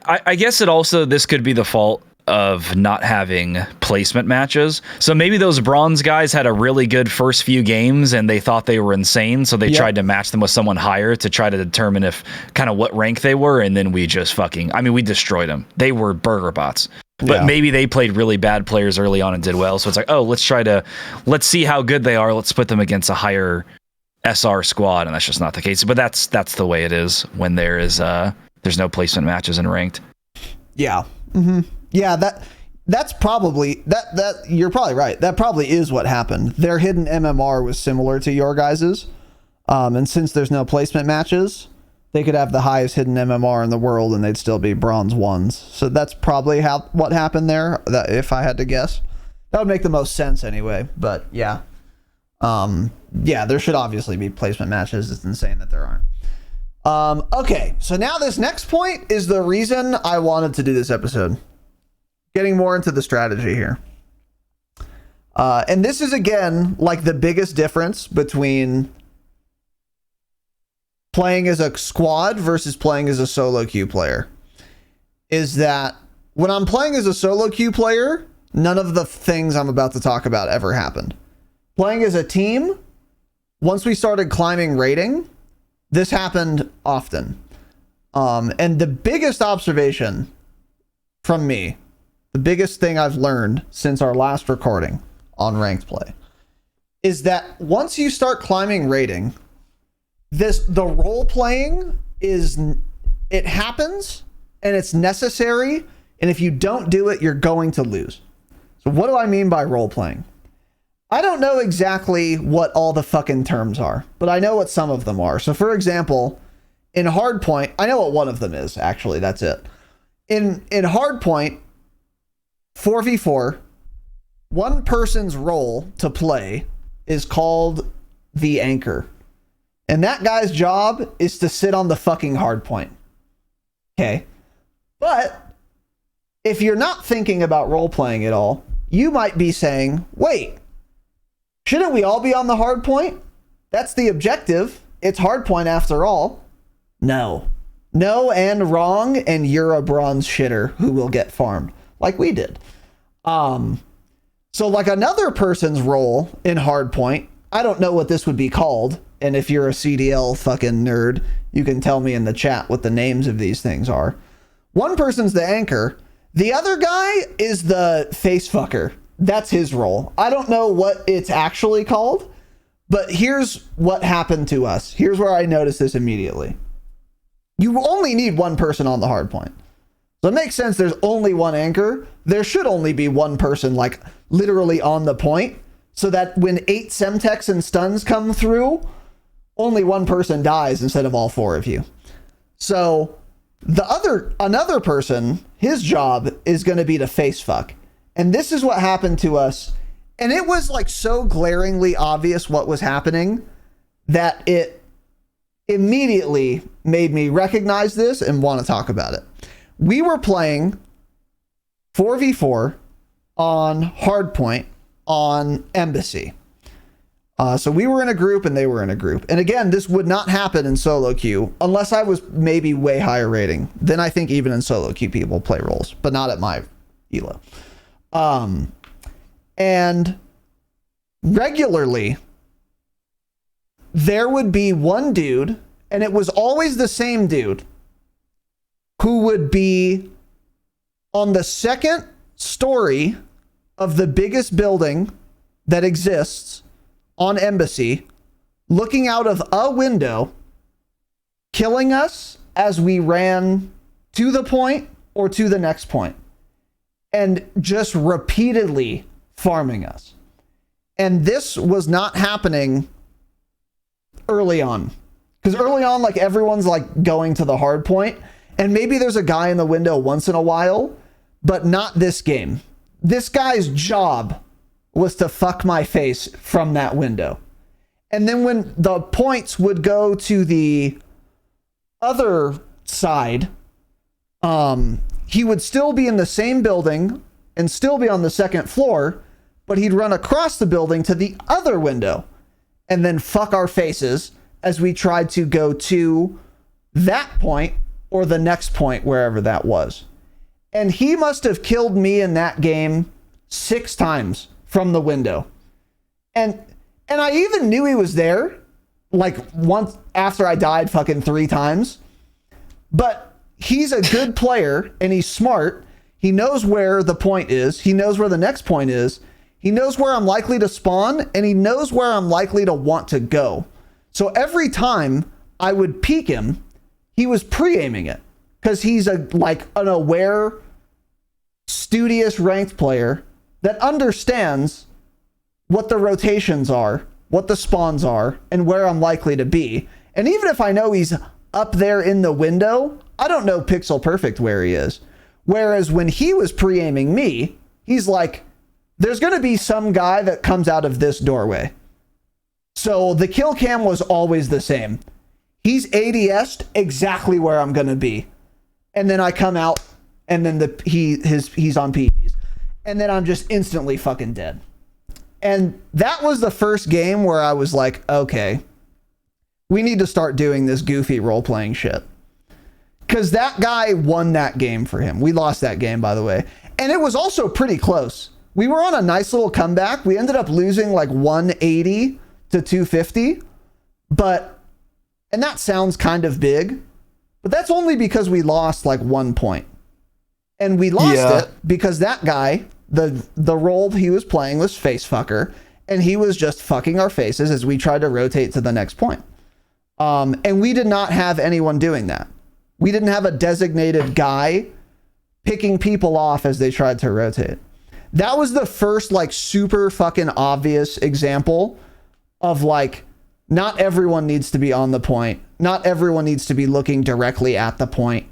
I guess this could be the fault of not having placement matches. So maybe those bronze guys had a really good first few games and they thought they were insane, so they tried to match them with someone higher to try to determine if kind of what rank they were, and then we just we destroyed them. They were burger bots. But maybe they played really bad players early on and did well, so it's like, oh, let's see how good they are, let's put them against a higher SR squad, and that's just not the case. But that's the way it is when there's no placement matches in ranked. Yeah. Mm-hmm. Yeah, that's probably that you're probably right. That probably is what happened. Their hidden MMR was similar to your guys's. And since there's no placement matches, they could have the highest hidden MMR in the world and they'd still be bronze 1s. So that's probably what happened there, if I had to guess. That would make the most sense anyway, but yeah. There should obviously be placement matches. It's insane that there aren't. Okay, so now this next point is the reason I wanted to do this episode. Getting more into the strategy here. And this is, again, like the biggest difference between playing as a squad versus playing as a solo queue player. Is that when I'm playing as a solo queue player, none of the things I'm about to talk about ever happened. Playing as a team, once we started climbing rating, this happened often. And the biggest observation from me, the biggest thing I've learned since our last recording on ranked play, is that once you start climbing rating, the role playing it happens and it's necessary, and if you don't do it, you're going to lose. So what do I mean by role playing? I don't know exactly what all the fucking terms are, but I know what some of them are. So for example, in Hardpoint, I know what one of them is, actually, that's it. In Hardpoint, 4v4, one person's role to play is called the anchor. And that guy's job is to sit on the fucking hardpoint. Okay. But if you're not thinking about role-playing at all, you might be saying, wait, shouldn't we all be on the hardpoint? That's the objective. it's hardpoint after all. No, and wrong, and you're a bronze shitter who will get farmed like we did. So like another person's role in hardpoint, I don't know what this would be called, and if you're a CDL fucking nerd, you can tell me in the chat what the names of these things are. One person's the anchor. The other guy is the face fucker. That's his role. I don't know what it's actually called, but here's what happened to us. Here's where I noticed this immediately. You only need one person on the hard point. So it makes sense there's only one anchor. There should only be one person like literally on the point so that when 8 semtex and stuns come through, only one person dies instead of all 4 of you. So another person, his job is going to be to face fuck. And this is what happened to us. And it was like so glaringly obvious what was happening that it immediately made me recognize this and want to talk about it. We were playing 4v4 on hardpoint on Embassy. So we were in a group and they were in a group. And again, this would not happen in solo queue unless I was maybe way higher rating. Then I think even in solo queue people play roles, but not at my elo. And regularly there would be one dude, and it was always the same dude, who would be on the second story of the biggest building that exists on Embassy, looking out of a window, killing us as we ran to the point or to the next point, and just repeatedly farming us. And this was not happening early on, because early on, like, everyone's like going to the hard point, and maybe there's a guy in the window once in a while, but not this game. This guy's job was to fuck my face from that window. And then when the points would go to the other side, he would still be in the same building and still be on the second floor, but he'd run across the building to the other window and then fuck our faces as we tried to go to that point or the next point, wherever that was. And he must have killed me in that game 6 times from the window. And I even knew he was there, like, once after I died fucking 3 times. But he's a good player and he's smart. He knows where the point is. He knows where the next point is. He knows where I'm likely to spawn, and he knows where I'm likely to want to go. So every time I would peek him, he was pre-aiming it, because he's an aware, studious ranked player that understands what the rotations are, what the spawns are, and where I'm likely to be. And even if I know he's up there in the window, I don't know pixel perfect where he is. Whereas when he was pre-aiming me, he's like, there's going to be some guy that comes out of this doorway. So the kill cam was always the same. He's ADS'd exactly where I'm going to be. And then I come out, and then he's on PDs. And then I'm just instantly fucking dead. And that was the first game where I was like, okay, we need to start doing this goofy role-playing shit. Because that guy won that game for him. We lost that game, by the way. And it was also pretty close. We were on a nice little comeback. We ended up losing like 180 to 250. And that sounds kind of big. But that's only because we lost like 1 point. And we lost it because that guy, the role he was playing was face fucker. And he was just fucking our faces as we tried to rotate to the next point. And we did not have anyone doing that. We didn't have a designated guy picking people off as they tried to rotate. That was the first like super fucking obvious example of like, not everyone needs to be on the point. Not everyone needs to be looking directly at the point.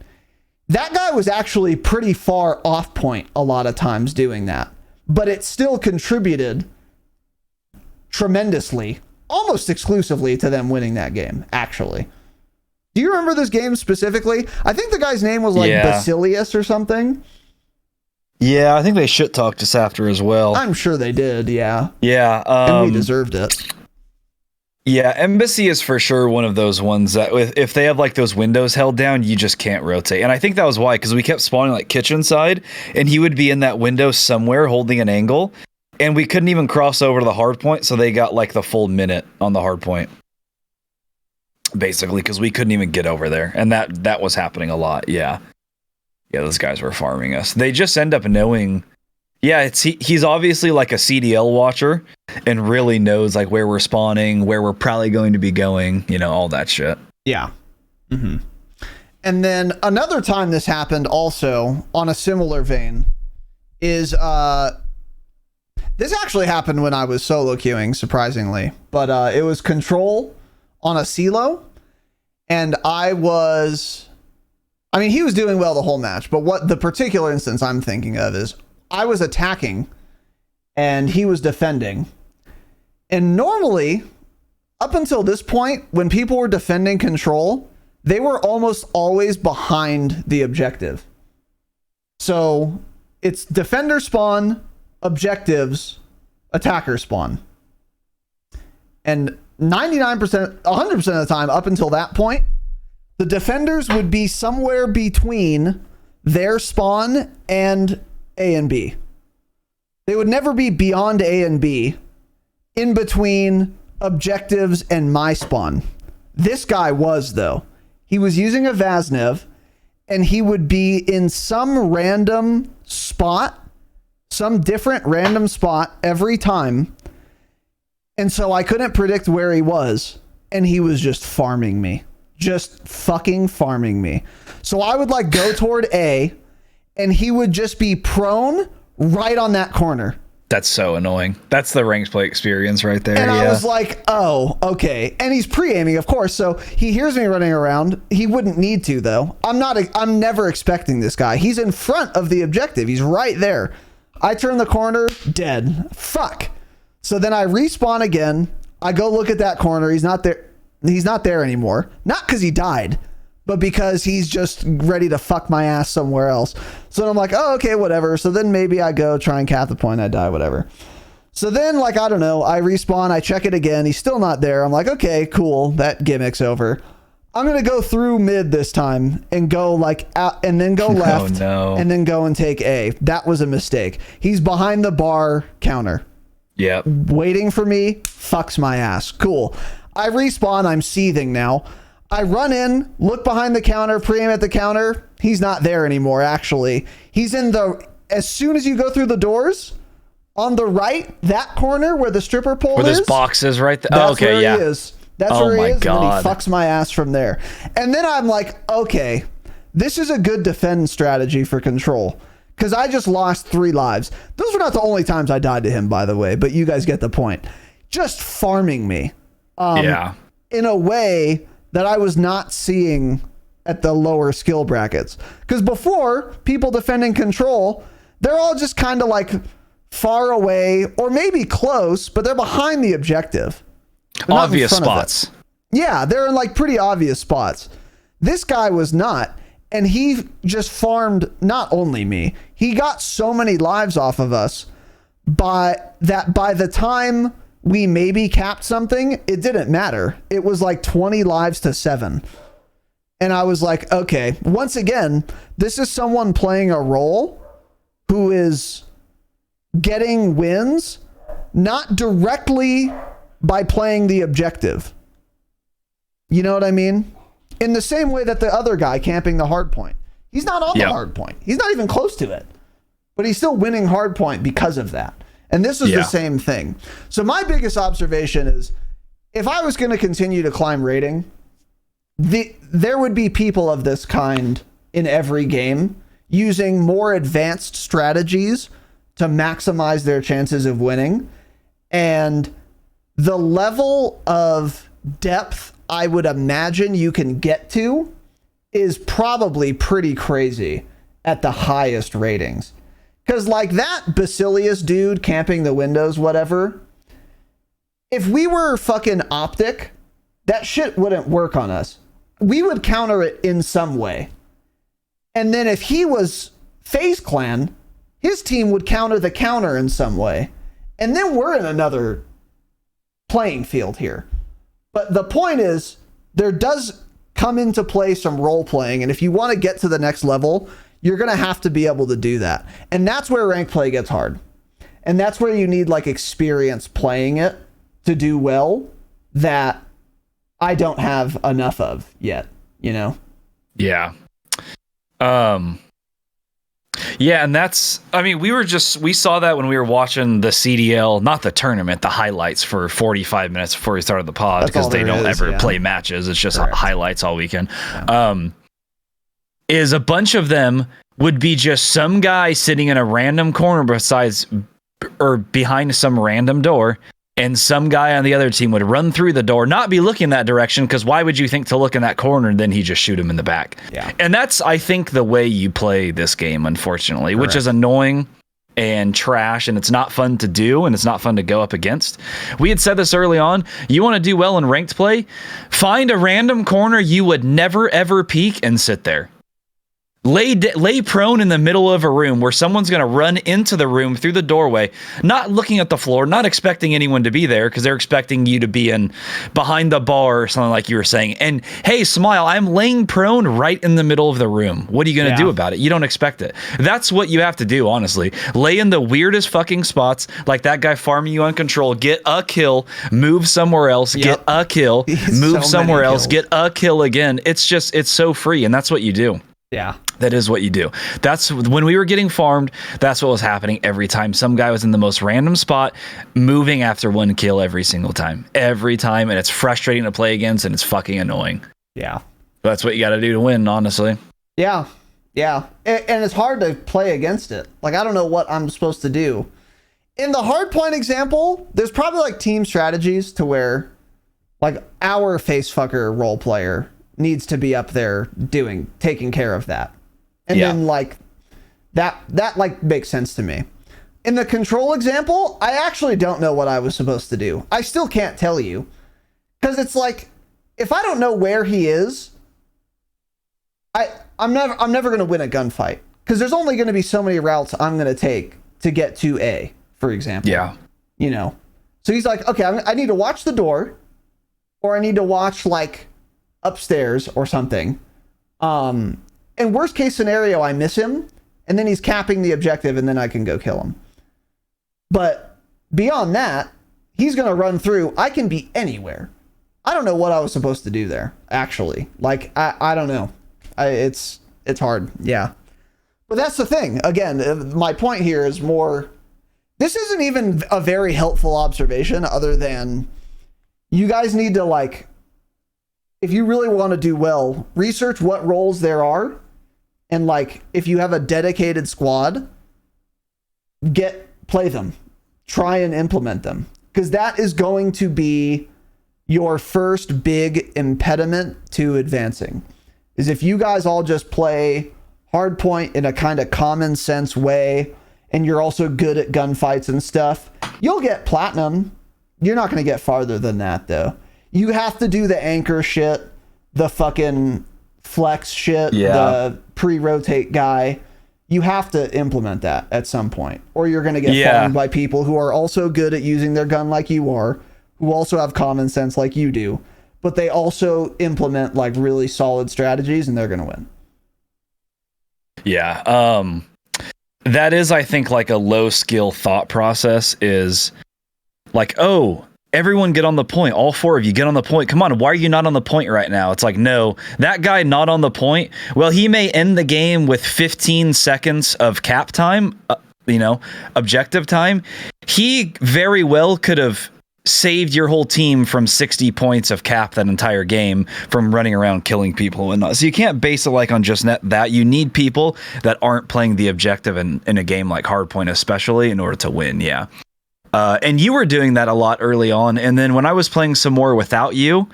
That guy was actually pretty far off point a lot of times doing that, but it still contributed tremendously, almost exclusively to them winning that game, actually. Do you remember this game specifically? I think the guy's name was like Basilius or something. Yeah, I think they shit talked us after as well. I'm sure they did, yeah. Yeah. And we deserved it. Yeah, Embassy is for sure one of those ones that if they have like those windows held down, you just can't rotate. And I think that was why, because we kept spawning like kitchen side, and he would be in that window somewhere holding an angle, and we couldn't even cross over to the hard point, so they got like the full minute on the hard point. Basically, because we couldn't even get over there. And that was happening a lot, yeah. Yeah, those guys were farming us. They just end up knowing. Yeah, he's obviously like a CDL watcher and really knows like where we're spawning, where we're probably going to be going, you know, all that shit. Yeah. Mm-hmm. And then another time this happened also on a similar vein is this actually happened when I was solo queuing, surprisingly, but it was Control on a CeeLo, and he was doing well the whole match, but what the particular instance I'm thinking of is I was attacking and he was defending. And normally, up until this point, when people were defending Control, they were almost always behind the objective. So it's defender spawn, objectives, attacker spawn. And 99%, 100% of the time, up until that point, the defenders would be somewhere between their spawn and A and B. They would never be beyond A and B, in between objectives and my spawn. This guy was, though. He was using a Vaznev, and he would be in some random spot, some different random spot every time. And so I couldn't predict where he was, and he was just farming me. Just fucking farming me. So I would like go toward A, and he would just be prone right on that corner. That's so annoying. That's the ranked play experience right there. And yeah. I was like, oh, okay. And he's pre-aiming, of course, so he hears me running around. He wouldn't need to, though. I'm never expecting this guy. He's in front of the objective. He's right there. I turn the corner, dead. Fuck. So then I respawn again. I go look at that corner. He's not there. He's not there anymore. Not because he died, but because he's just ready to fuck my ass somewhere else. So I'm like, oh, okay, whatever. So then maybe I go try and cap the point. I die, whatever. So then, like, I don't know. I respawn. I check it again. He's still not there. I'm like, okay, cool. That gimmick's over. I'm going to go through mid this time and go like out and then go left and then go and take A. That was a mistake. He's behind the bar counter. Yeah. Waiting for me. Fucks my ass. Cool. I respawn. I'm seething now. I run in, look behind the counter, pre-aim at the counter. He's not there anymore, actually. He's in as soon as you go through the doors, on the right, that corner where the stripper pole is. Where this box is right there. That's okay, where yeah. he is. That's where he is. God. And then he fucks my ass from there. And then I'm like, okay, this is a good defend strategy for Control. Because I just lost 3 lives. Those were not the only times I died to him, by the way, but you guys get the point. Just farming me. Yeah. In a way that I was not seeing at the lower skill brackets. Because before, people defending Control, they're all just kind of like far away or maybe close, but they're behind the objective. They're obvious spots. Yeah, they're in like pretty obvious spots. This guy was not. And he just farmed not only me, he got so many lives off of us by the time we maybe capped something, it didn't matter. It was like 20 lives to 7. And I was like, okay, once again, this is someone playing a role who is getting wins, not directly by playing the objective. You know what I mean? In the same way that the other guy camping the hard point. He's not on the hard point. He's not even close to it. But he's still winning hard point because of that. And this is the same thing. So my biggest observation is, if I was going to continue to climb rating, there would be people of this kind in every game using more advanced strategies to maximize their chances of winning. And the level of depth I would imagine you can get to is probably pretty crazy at the highest ratings. Because like that Basilius dude camping the windows, whatever, if we were fucking Optic, that shit wouldn't work on us. We would counter it in some way. And then if he was FaZe Clan, his team would counter the counter in some way. And then we're in another playing field here. But the point is, there does come into play some role playing, and if you want to get to the next level, you're going to have to be able to do that. And that's where ranked play gets hard. And that's where you need like experience playing it to do well that I don't have enough of yet, you know? Yeah. Yeah, and that's, I mean, we saw that when we were watching the CDL, not the tournament, the highlights for 45 minutes before we started the pod, because they don't ever play matches. It's just highlights all weekend. Yeah. Is a bunch of them would be just some guy sitting in a random corner behind some random door, and some guy on the other team would run through the door, not be looking that direction, because why would you think to look in that corner, and then he just shoot him in the back? Yeah. And that's, I think, the way you play this game, unfortunately, which is annoying and trash, and it's not fun to do, and it's not fun to go up against. We had said this early on. You want to do well in ranked play? Find a random corner you would never, ever peek and sit there. Lay prone in the middle of a room where someone's going to run into the room through the doorway, not looking at the floor, not expecting anyone to be there, because they're expecting you to be behind the bar or something like you were saying. And hey, smile, I'm laying prone right in the middle of the room. What are you going to do about it? You don't expect it. That's what you have to do, honestly. Lay in the weirdest fucking spots, like that guy farming you on control, get a kill, move somewhere else, get a kill, move somewhere else, get a kill again. It's so free, and that's what you do. Yeah. That is what you do. That's when we were getting farmed. That's what was happening every time. Some guy was in the most random spot, moving after one kill every single time. Every time. And it's frustrating to play against, and it's fucking annoying. Yeah. That's what you got to do to win, honestly. Yeah. Yeah. And it's hard to play against it. Like, I don't know what I'm supposed to do. In the hardpoint example, there's probably like team strategies to where like our facefucker role player needs to be up there taking care of that. And then like that like makes sense to me. In the control example, I actually don't know what I was supposed to do. I still can't tell you, because it's like, if I don't know where he is, I'm never going to win a gunfight, because there's only going to be so many routes I'm going to take to get to A, for example. Yeah. You know, so he's like, okay, I need to watch the door, or I need to watch like upstairs or something. And worst case scenario, I miss him, and then he's capping the objective, and then I can go kill him. But beyond that, he's going to run through. I can be anywhere. I don't know what I was supposed to do there, actually. Like, I don't know. It's hard. Yeah. But that's the thing. Again, my point here is more, this isn't even a very helpful observation, other than you guys need to, like, if you really want to do well, research what roles there are. And like, if you have a dedicated squad, play them, try and implement them, because that is going to be your first big impediment to advancing. Is if you guys all just play hardpoint in a kind of common sense way, and you're also good at gunfights and stuff, you'll get platinum. You're not going to get farther than that, though. You have to do the anchor shit, the fucking flex shit, the pre-rotate guy. You have to implement that at some point, or you're going to get farmed by people who are also good at using their gun like you are, who also have common sense like you do, but they also implement like really solid strategies, and they're going to win. Yeah. That is, I think, like a low skill thought process is like, oh, everyone get on the point. All four of you get on the point. Come on, why are you not on the point right now? It's like, no, that guy not on the point. Well, he may end the game with 15 seconds of cap time, objective time. He very well could have saved your whole team from 60 points of cap that entire game from running around killing people and not. So you can't base it like on just that. You need people that aren't playing the objective in a game like Hardpoint, especially, in order to win. Yeah. And you were doing that a lot early on. And then when I was playing some more without you,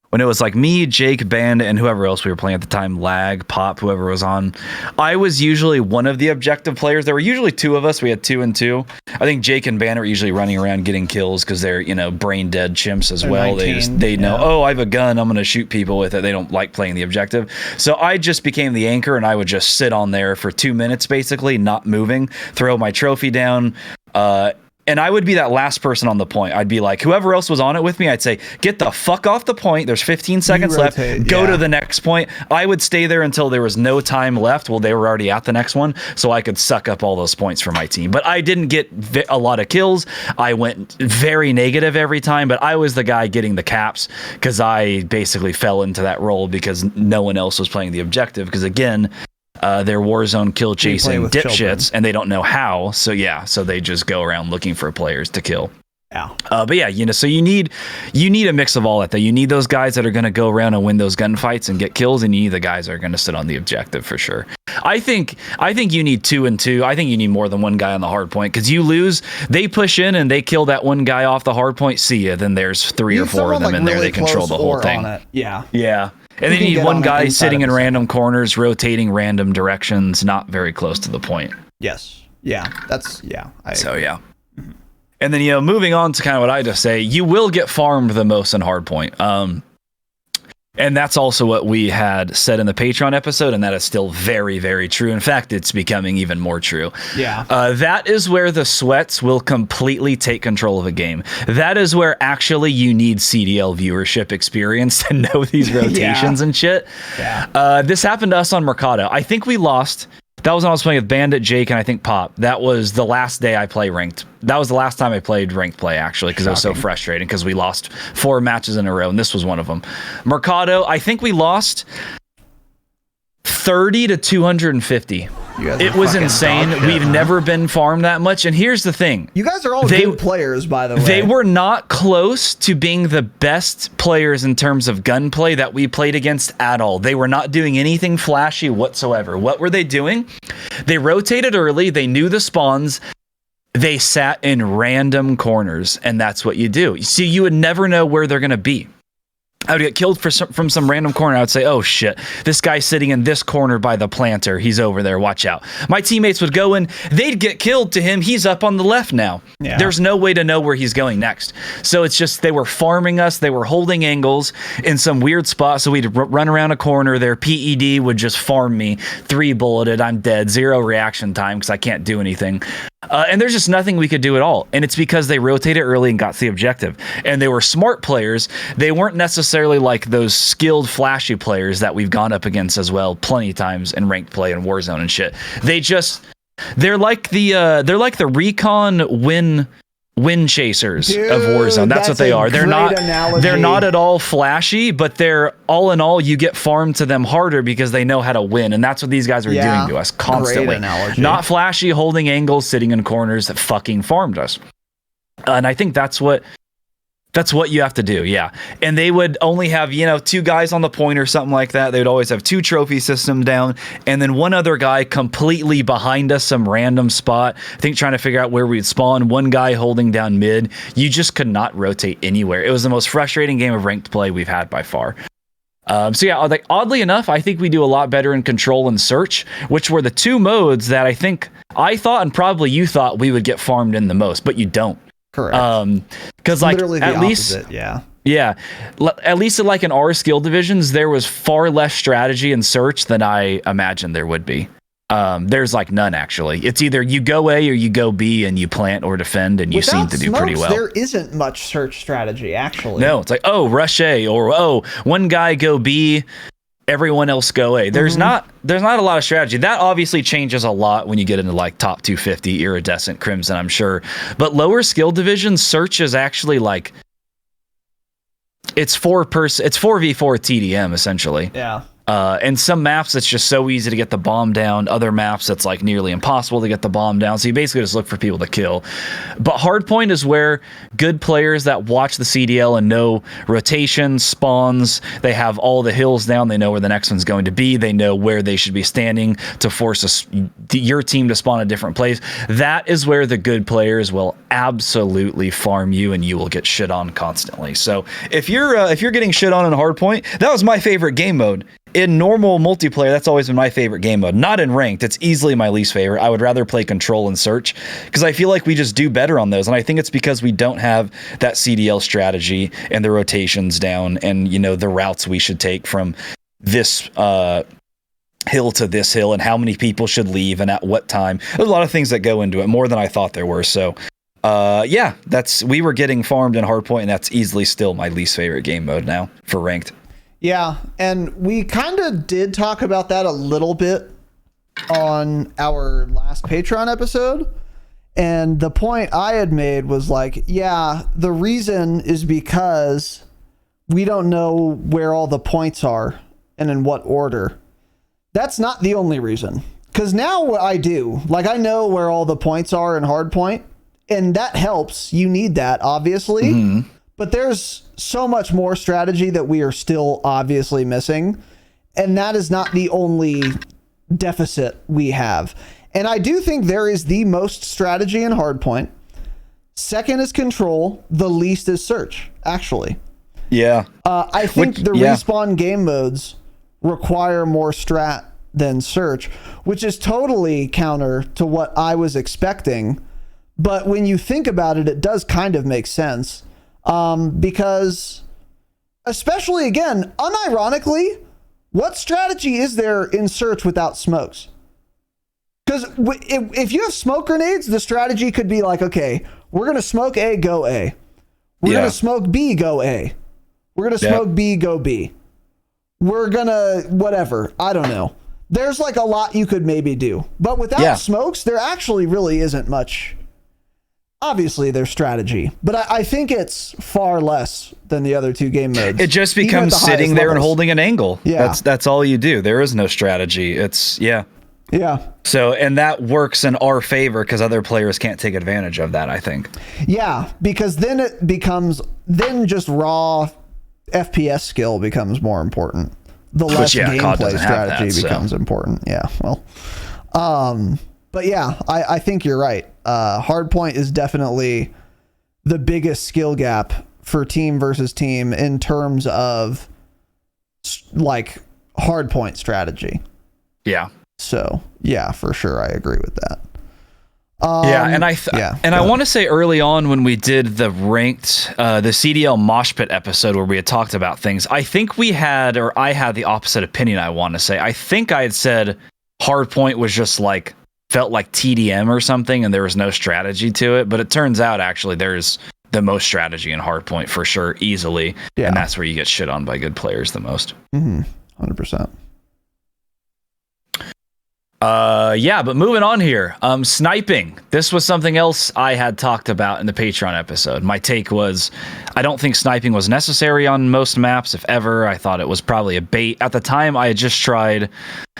when it was like me, Jake, Band, and whoever else we were playing at the time, Lag, Pop, whoever was on, I was usually one of the objective players. There were usually two of us. We had 2 and 2. I think Jake and Band are usually running around getting kills because they're, brain dead chimps as well. 19, they know, oh, I have a gun, I'm going to shoot people with it. They don't like playing the objective. So I just became the anchor, and I would just sit on there for 2 minutes, basically, not moving, throw my trophy down, and I would be that last person on the point. I'd be like, whoever else was on it with me, I'd say, get the fuck off the point. There's 15 seconds left. Go to the next point. I would stay there until there was no time left. Well, they were already at the next one, so I could suck up all those points for my team. But I didn't get a lot of kills. I went very negative every time, but I was the guy getting the caps because I basically fell into that role because no one else was playing the objective. Because again, they're Warzone kill chasing dipshits and they don't know how. So they just go around looking for players to kill. Yeah. But yeah, so you need a mix of all that. You need those guys that are going to go around and win those gunfights and get kills, and you need the guys that are going to sit on the objective for sure. I think you need 2 and 2. I think you need more than one guy on the hard point because you lose. They push in and they kill that one guy off the hard point. See ya. Then there's 3 or 4 of them in there. They control the whole thing. Yeah. Yeah. And then you need one guy sitting in random corners, rotating random directions, not very close to the point. Yes. Yeah. And then, moving on to kind of what I just say, you will get farmed the most in hardpoint. And that's also what we had said in the Patreon episode, and that is still very, very true. In fact, it's becoming even more true. Yeah. That is where the sweats will completely take control of a game. That is where actually you need CDL viewership experience to know these rotations and shit. Yeah. This happened to us on Mercado. I think we lost. That was when I was playing with Bandit, Jake, and I think Pop. That was the last day I played ranked. That was the last time I played ranked play, actually, because it was so frustrating because we lost 4 matches in a row, and this was one of them. Mercado, I think we lost 30 to 250. It was insane. We've never been farmed that much. And here's the thing. You guys are all good players, by the way. They were not close to being the best players in terms of gunplay that we played against at all. They were not doing anything flashy whatsoever. What were they doing? They rotated early. They knew the spawns. They sat in random corners, and that's what you do. See, you would never know where they're going to be. I would get killed from some random corner. I would say, oh shit, this guy's sitting in this corner by the planter. He's over there. Watch out. My teammates would go in. They'd get killed to him. He's up on the left now. Yeah. There's no way to know where he's going next. So it's just they were farming us. They were holding angles in some weird spot. So we'd run around a corner. Their PED would just farm me. 3 bulleted. I'm dead. 0 reaction time because I can't do anything. And there's just nothing we could do at all. And it's because they rotated early and got to the objective. And they were smart players. They weren't necessarily like those skilled, flashy players that we've gone up against as well plenty of times in ranked play and Warzone and shit. They're like the recon win chasers of Warzone. That's what they are. They're not at all flashy, but they're all in all, you get farmed to them harder because they know how to win. And that's what these guys are doing to us constantly. Not flashy, holding angles, sitting in corners that fucking farmed us. And I think that's what you have to do. Yeah. And they would only have, 2 guys on the point or something like that. They would always have 2 trophy systems down and then one other guy completely behind us, some random spot. I think trying to figure out where we'd spawn, one guy holding down mid. You just could not rotate anywhere. It was the most frustrating game of ranked play we've had by far. Oddly enough, I think we do a lot better in control and search, which were the 2 modes that I thought and probably you thought we would get farmed in the most, but you don't. Correct. Because at least at least in our skill divisions, there was far less strategy and search than I imagined there would be. There's none actually. It's either you go A or you go B and you plant or defend, and you seem to do pretty well. There isn't much search strategy actually. No, it's rush A or one guy go B. Everyone else go A. There's not a lot of strategy. That obviously changes a lot when you get into top 250, iridescent, crimson, I'm sure. But lower skill divisions, search is actually it's 4v4 TDM essentially. Yeah. And some maps it's just so easy to get the bomb down. Other maps it's nearly impossible to get the bomb down. So you basically just look for people to kill. But hardpoint is where good players that watch the CDL and know rotation, spawns, they have all the hills down. They know where the next one's going to be. They know where they should be standing to force your team to spawn a different place. That is where the good players will absolutely farm you and you will get shit on constantly. So if you're getting shit on in hardpoint, that was my favorite game mode. In normal multiplayer, that's always been my favorite game mode. Not in ranked. It's easily my least favorite. I would rather play control and search because I feel like we just do better on those. And I think it's because we don't have that CDL strategy and the rotations down and, the routes we should take from this hill to this hill and how many people should leave and at what time. There's a lot of things that go into it, more than I thought there were. So Yeah, we were getting farmed in hardpoint, and that's easily still my least favorite game mode now for ranked. Yeah, and we kind of did talk about that a little bit on our last Patreon episode. And the point I had made was like, yeah, the reason is because we don't know where all the points are and in what order. That's not the only reason. Because now I do. Like, I know where all the points are in hardpoint, and that helps. You need that, obviously. Mm-hmm. But there's so much more strategy that we are still obviously missing. And that is not the only deficit we have. And I do think there is the most strategy in hardpoint. Second is control. The least is search, actually. Yeah. I think respawn game modes require more strat than search, which is totally counter to what I was expecting. But when you think about it, it does kind of make sense. Because, especially again, unironically, what strategy is there in search without smokes? Because if you have smoke grenades, the strategy could be like, okay, we're going to smoke A, go A. We're going to smoke B, go A. We're going to smoke B, go B. We're going to whatever. I don't know. There's like a lot you could maybe do. But without smokes, there actually really isn't much. Obviously, there's strategy, but I think it's far less than the other two game modes. It just becomes sitting there and holding an angle. Yeah. That's all you do. There is no strategy. It's, Yeah. So, and that works in our favor because other players can't take advantage of that, I think. Yeah, because then it becomes, then just raw FPS skill becomes more important. The less gameplay strategy becomes important. Yeah, well. But yeah, I think you're right. Hardpoint is definitely the biggest skill gap for team versus team in terms of like hardpoint strategy. Yeah. So yeah, for sure, I agree with that. I want to say early on when we did the ranked, the CDL Mosh Pit episode where we had talked about things, I think I had the opposite opinion. I want to say, I think I had said hardpoint was just like, felt like TDM or something, and there was no strategy to it. But it turns out actually there's the most strategy in hardpoint for sure, easily. Yeah. And that's where you get shit on by good players the most. 100%. But moving on here. Sniping. This was something else I had talked about in the Patreon episode. My take was, I don't think sniping was necessary on most maps, if ever. I thought it was probably a bait. At the time, I had just tried.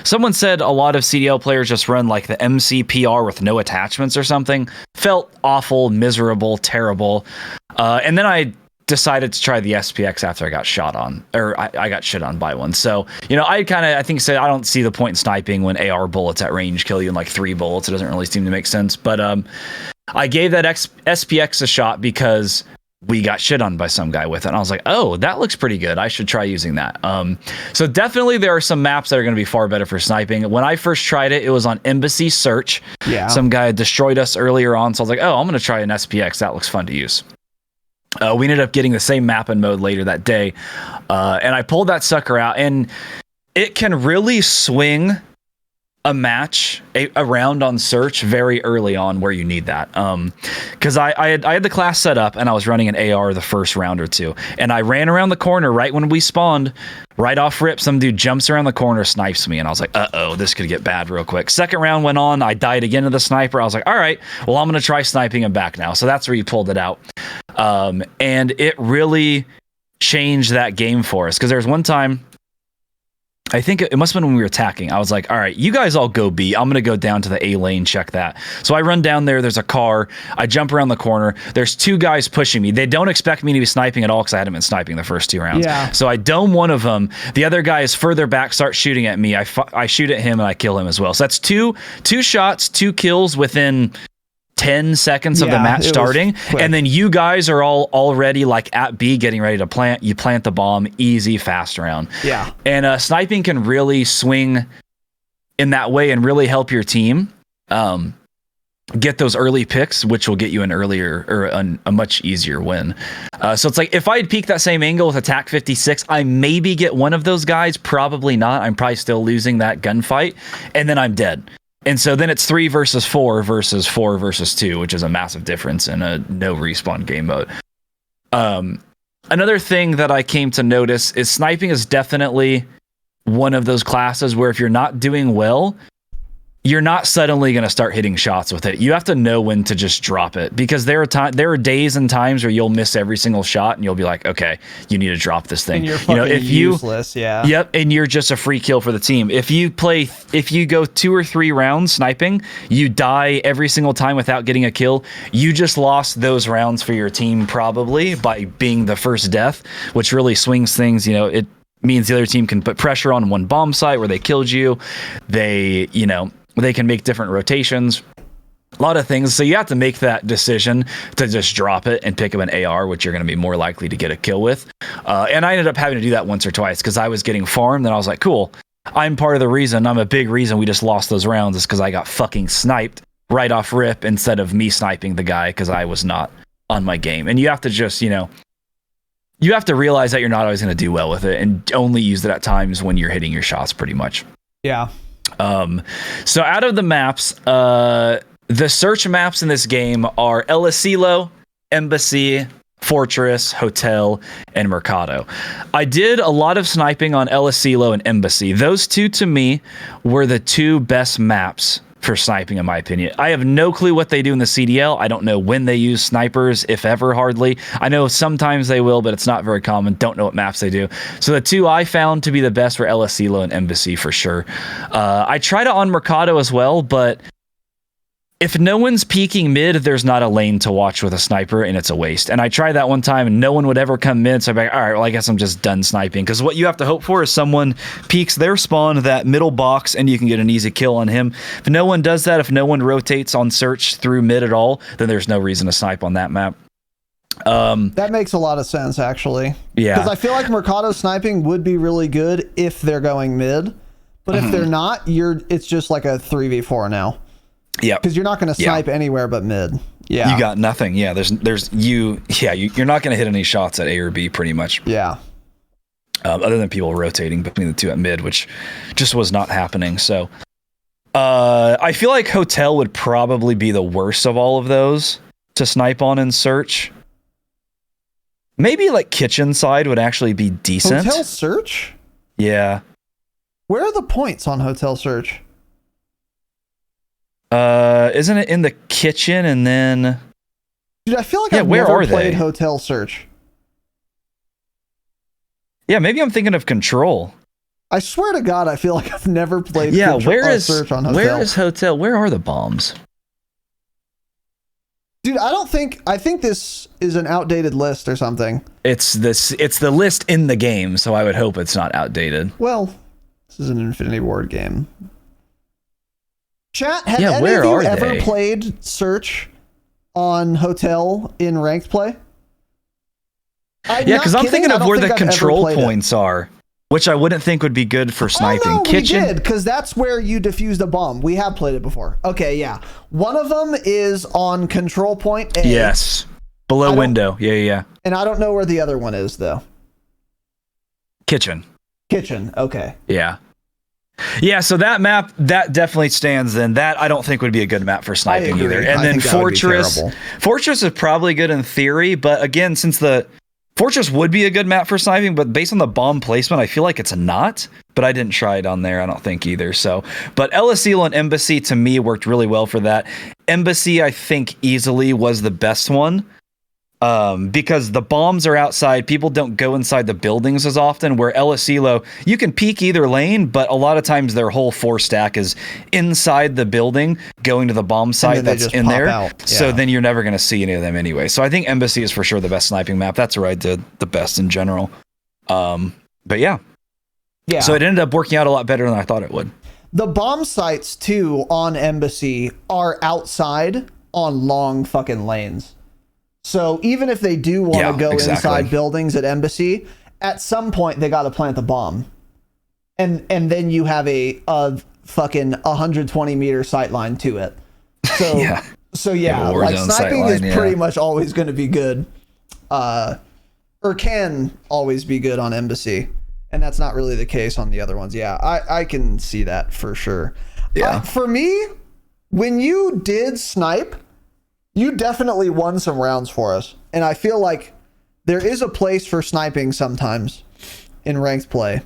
Someone said a lot of CDL players just run like the MCPR with no attachments or something. Felt awful, miserable, terrible. And then I decided to try the SPX after I got shot on, or I got shit on by one. So, I think said I don't see the point in sniping when AR bullets at range kill you in like 3 bullets. It doesn't really seem to make sense. But I gave that SPX a shot because we got shit on by some guy with it. And I was like, oh, that looks pretty good. I should try using that. So definitely there are some maps that are going to be far better for sniping. When I first tried it, it was on Embassy Search. Yeah. Some guy had destroyed us earlier on. So I was like, oh, I'm going to try an SPX. That looks fun to use. We ended up getting the same map and mode later that day. And I pulled that sucker out, and it can really swing a match, a round on search very early on where you need that. Because I had the class set up, and I was running an AR the first round or two. And I ran around the corner right when we spawned, right off rip. Some dude jumps around the corner, snipes me, and I was like, uh-oh, this could get bad real quick. Second round went on. I died again to the sniper. I was like, all right, well, I'm going to try sniping him back now. So that's where you pulled it out. And it really changed that game for us. Because there was one time, I think it must have been when we were attacking. I was like, all right, you guys all go B. I'm going to go down to the A lane, check that. So I run down there. There's a car. I jump around the corner. There's 2 guys pushing me. They don't expect me to be sniping at all because I hadn't been sniping the first 2 rounds. Yeah. So I dome one of them. The other guy is further back, starts shooting at me. I shoot at him and I kill him as well. So that's two shots, 2 kills within 10 seconds of the match starting, and then you guys are all already like at B getting ready to plant. You plant the bomb, easy, fast round. Yeah. And sniping can really swing in that way and really help your team get those early picks, which will get you an earlier or a much easier win. So it's like if I'd peek that same angle with attack 56, I maybe get one of those guys, probably not. I'm probably still losing that gunfight, and then I'm dead. And so then it's 3 versus 4 versus 4 versus 2, which is a massive difference in a no respawn game mode. Another thing that I came to notice is sniping is definitely one of those classes where if you're not doing well, you're not suddenly going to start hitting shots with it. You have to know when to just drop it, because there are days and times where you'll miss every single shot and you'll be like, okay, you need to drop this thing. And you're fucking useless, yeah. Yep, and you're just a free kill for the team. If you go 2 or 3 rounds sniping, you die every single time without getting a kill. You just lost those rounds for your team probably by being the first death, which really swings things. It means the other team can put pressure on one bomb site where they killed you. They can make different rotations, a lot of things. So you have to make that decision to just drop it and pick up an AR, which you're going to be more likely to get a kill with. And I ended up having to do that once or twice because I was getting farmed and I was like, cool, I'm a big reason we just lost those rounds is because I got fucking sniped right off rip instead of me sniping the guy because I was not on my game. And you have to just, you have to realize that you're not always going to do well with it and only use it at times when you're hitting your shots pretty much. Yeah. So out of the maps, the search maps in this game are El Asilo, Embassy, Fortress, Hotel, and Mercado. I did a lot of sniping on El Asilo and Embassy. Those two to me were the 2 best maps for sniping in my opinion. I have no clue what they do in the CDL. I don't know when they use snipers, if ever, hardly. I know sometimes they will, but it's not very common. Don't know what maps they do. So the 2 I found to be the best were El Asilo and Embassy for sure. I tried it on Mercado as well, but if no one's peeking mid, there's not a lane to watch with a sniper, and it's a waste. And I tried that one time, and no one would ever come mid, so I'm like, all right, well, I guess I'm just done sniping. Because what you have to hope for is someone peeks their spawn, that middle box, and you can get an easy kill on him. If no one does that, if no one rotates on search through mid at all, then there's no reason to snipe on that map. That makes a lot of sense, actually. Yeah. Because I feel like Mercado sniping would be really good if they're going mid. But if they're not, it's just like a 3v4 now. Yeah, because you're not going to snipe anywhere but mid. Yeah, you got nothing. Yeah, you're not going to hit any shots at A or B pretty much. Yeah, other than people rotating between the 2 at mid, which just was not happening. So, I feel like Hotel would probably be the worst of all of those to snipe on and search. Maybe like kitchen side would actually be decent. Hotel search. Yeah. Where are the points on Hotel search? Isn't it in the kitchen and then? Dude, I feel like I've never played Hotel search. Yeah, maybe I'm thinking of Control. I swear to God, I feel like I've never played. Search on Hotel. Where is Hotel? Where are the bombs? Dude, I think this is an outdated list or something. It's the list in the game, so I would hope it's not outdated. Well, this is an Infinity Ward game. Chat, have any where of you are ever they? played Search on Hotel in ranked play? Yeah, because I'm thinking of where the control points are, which I wouldn't think would be good for sniping. Oh, no, Kitchen? we did, because that's where you defused a bomb. We have played it before. Okay, yeah. One of them is on control point A. Yes. Below window. Yeah. And I don't know where the other one is, though. Kitchen. Okay. Yeah. Yeah, so that map, that definitely stands then. That I don't think would be a good map for sniping either. And then Fortress. Fortress is probably good in theory, but again, since the Fortress would be a good map for sniping, but based on the bomb placement, I feel like it's not. But I didn't try it on there, I don't think either. So, but El Asilo and Embassy to me worked really well for that. Embassy, I think, easily was the best one. Because the bombs are outside, people don't go inside the buildings as often, where El Asilo, you can peek either lane, but a lot of times their whole 4 stack is inside the building going to the bomb site that's in there. Yeah. So then you're never going to see any of them anyway. So I think Embassy is for sure the best sniping map. That's where I did the best in general. But yeah. So it ended up working out a lot better than I thought it would. The bomb sites too on Embassy are outside on long fucking lanes. So even if they do want to go inside buildings at Embassy, at some point they got to plant the bomb, and then you have a fucking 120 meter sight line to it. So like sniping is pretty much always going to be good, or can always be good on Embassy, and that's not really the case on the other ones. Yeah, I can see that for sure. Yeah. For me, when you did snipe, you definitely won some rounds for us. And I feel like there is a place for sniping sometimes in ranked play.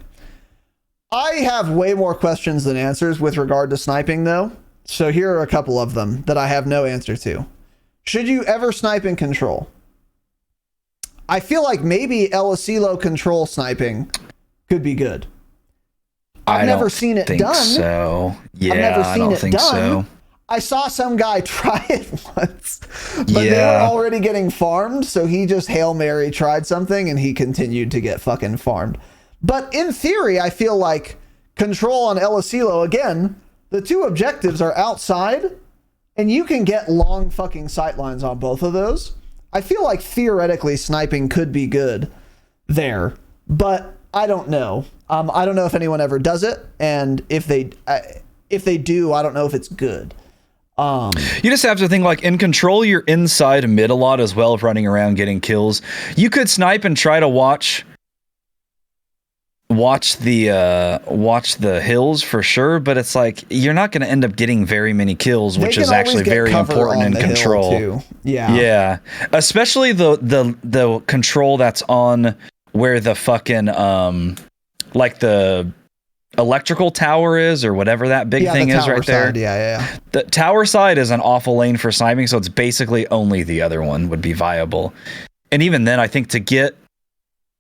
I have way more questions than answers with regard to sniping, though. So here are a couple of them that I have no answer to. Should you ever snipe in control? I feel like maybe El Asilo control sniping could be good. I've never seen it done. So yeah, I've never seen I don't it think done. so. I saw some guy try it once, but they were already getting farmed, so he just Hail Mary tried something and he continued to get fucking farmed. But in theory, I feel like control on El Asilo, again, the two objectives are outside, and you can get long fucking sightlines on both of those. I feel like theoretically sniping could be good there, but I don't know. I don't know if anyone ever does it, and if they do, I don't know if it's good. You just have to think, like, in control, you're inside mid a lot as well, running around getting kills. You could snipe and try to watch the hills for sure, but it's like you're not going to end up getting very many kills, which is actually very important in control. Yeah, especially the control that's on where the fucking like the electrical tower is, or whatever that big thing is right there. Yeah. The tower side is an awful lane for sniping, so it's basically only the other one would be viable. And even then, I think to get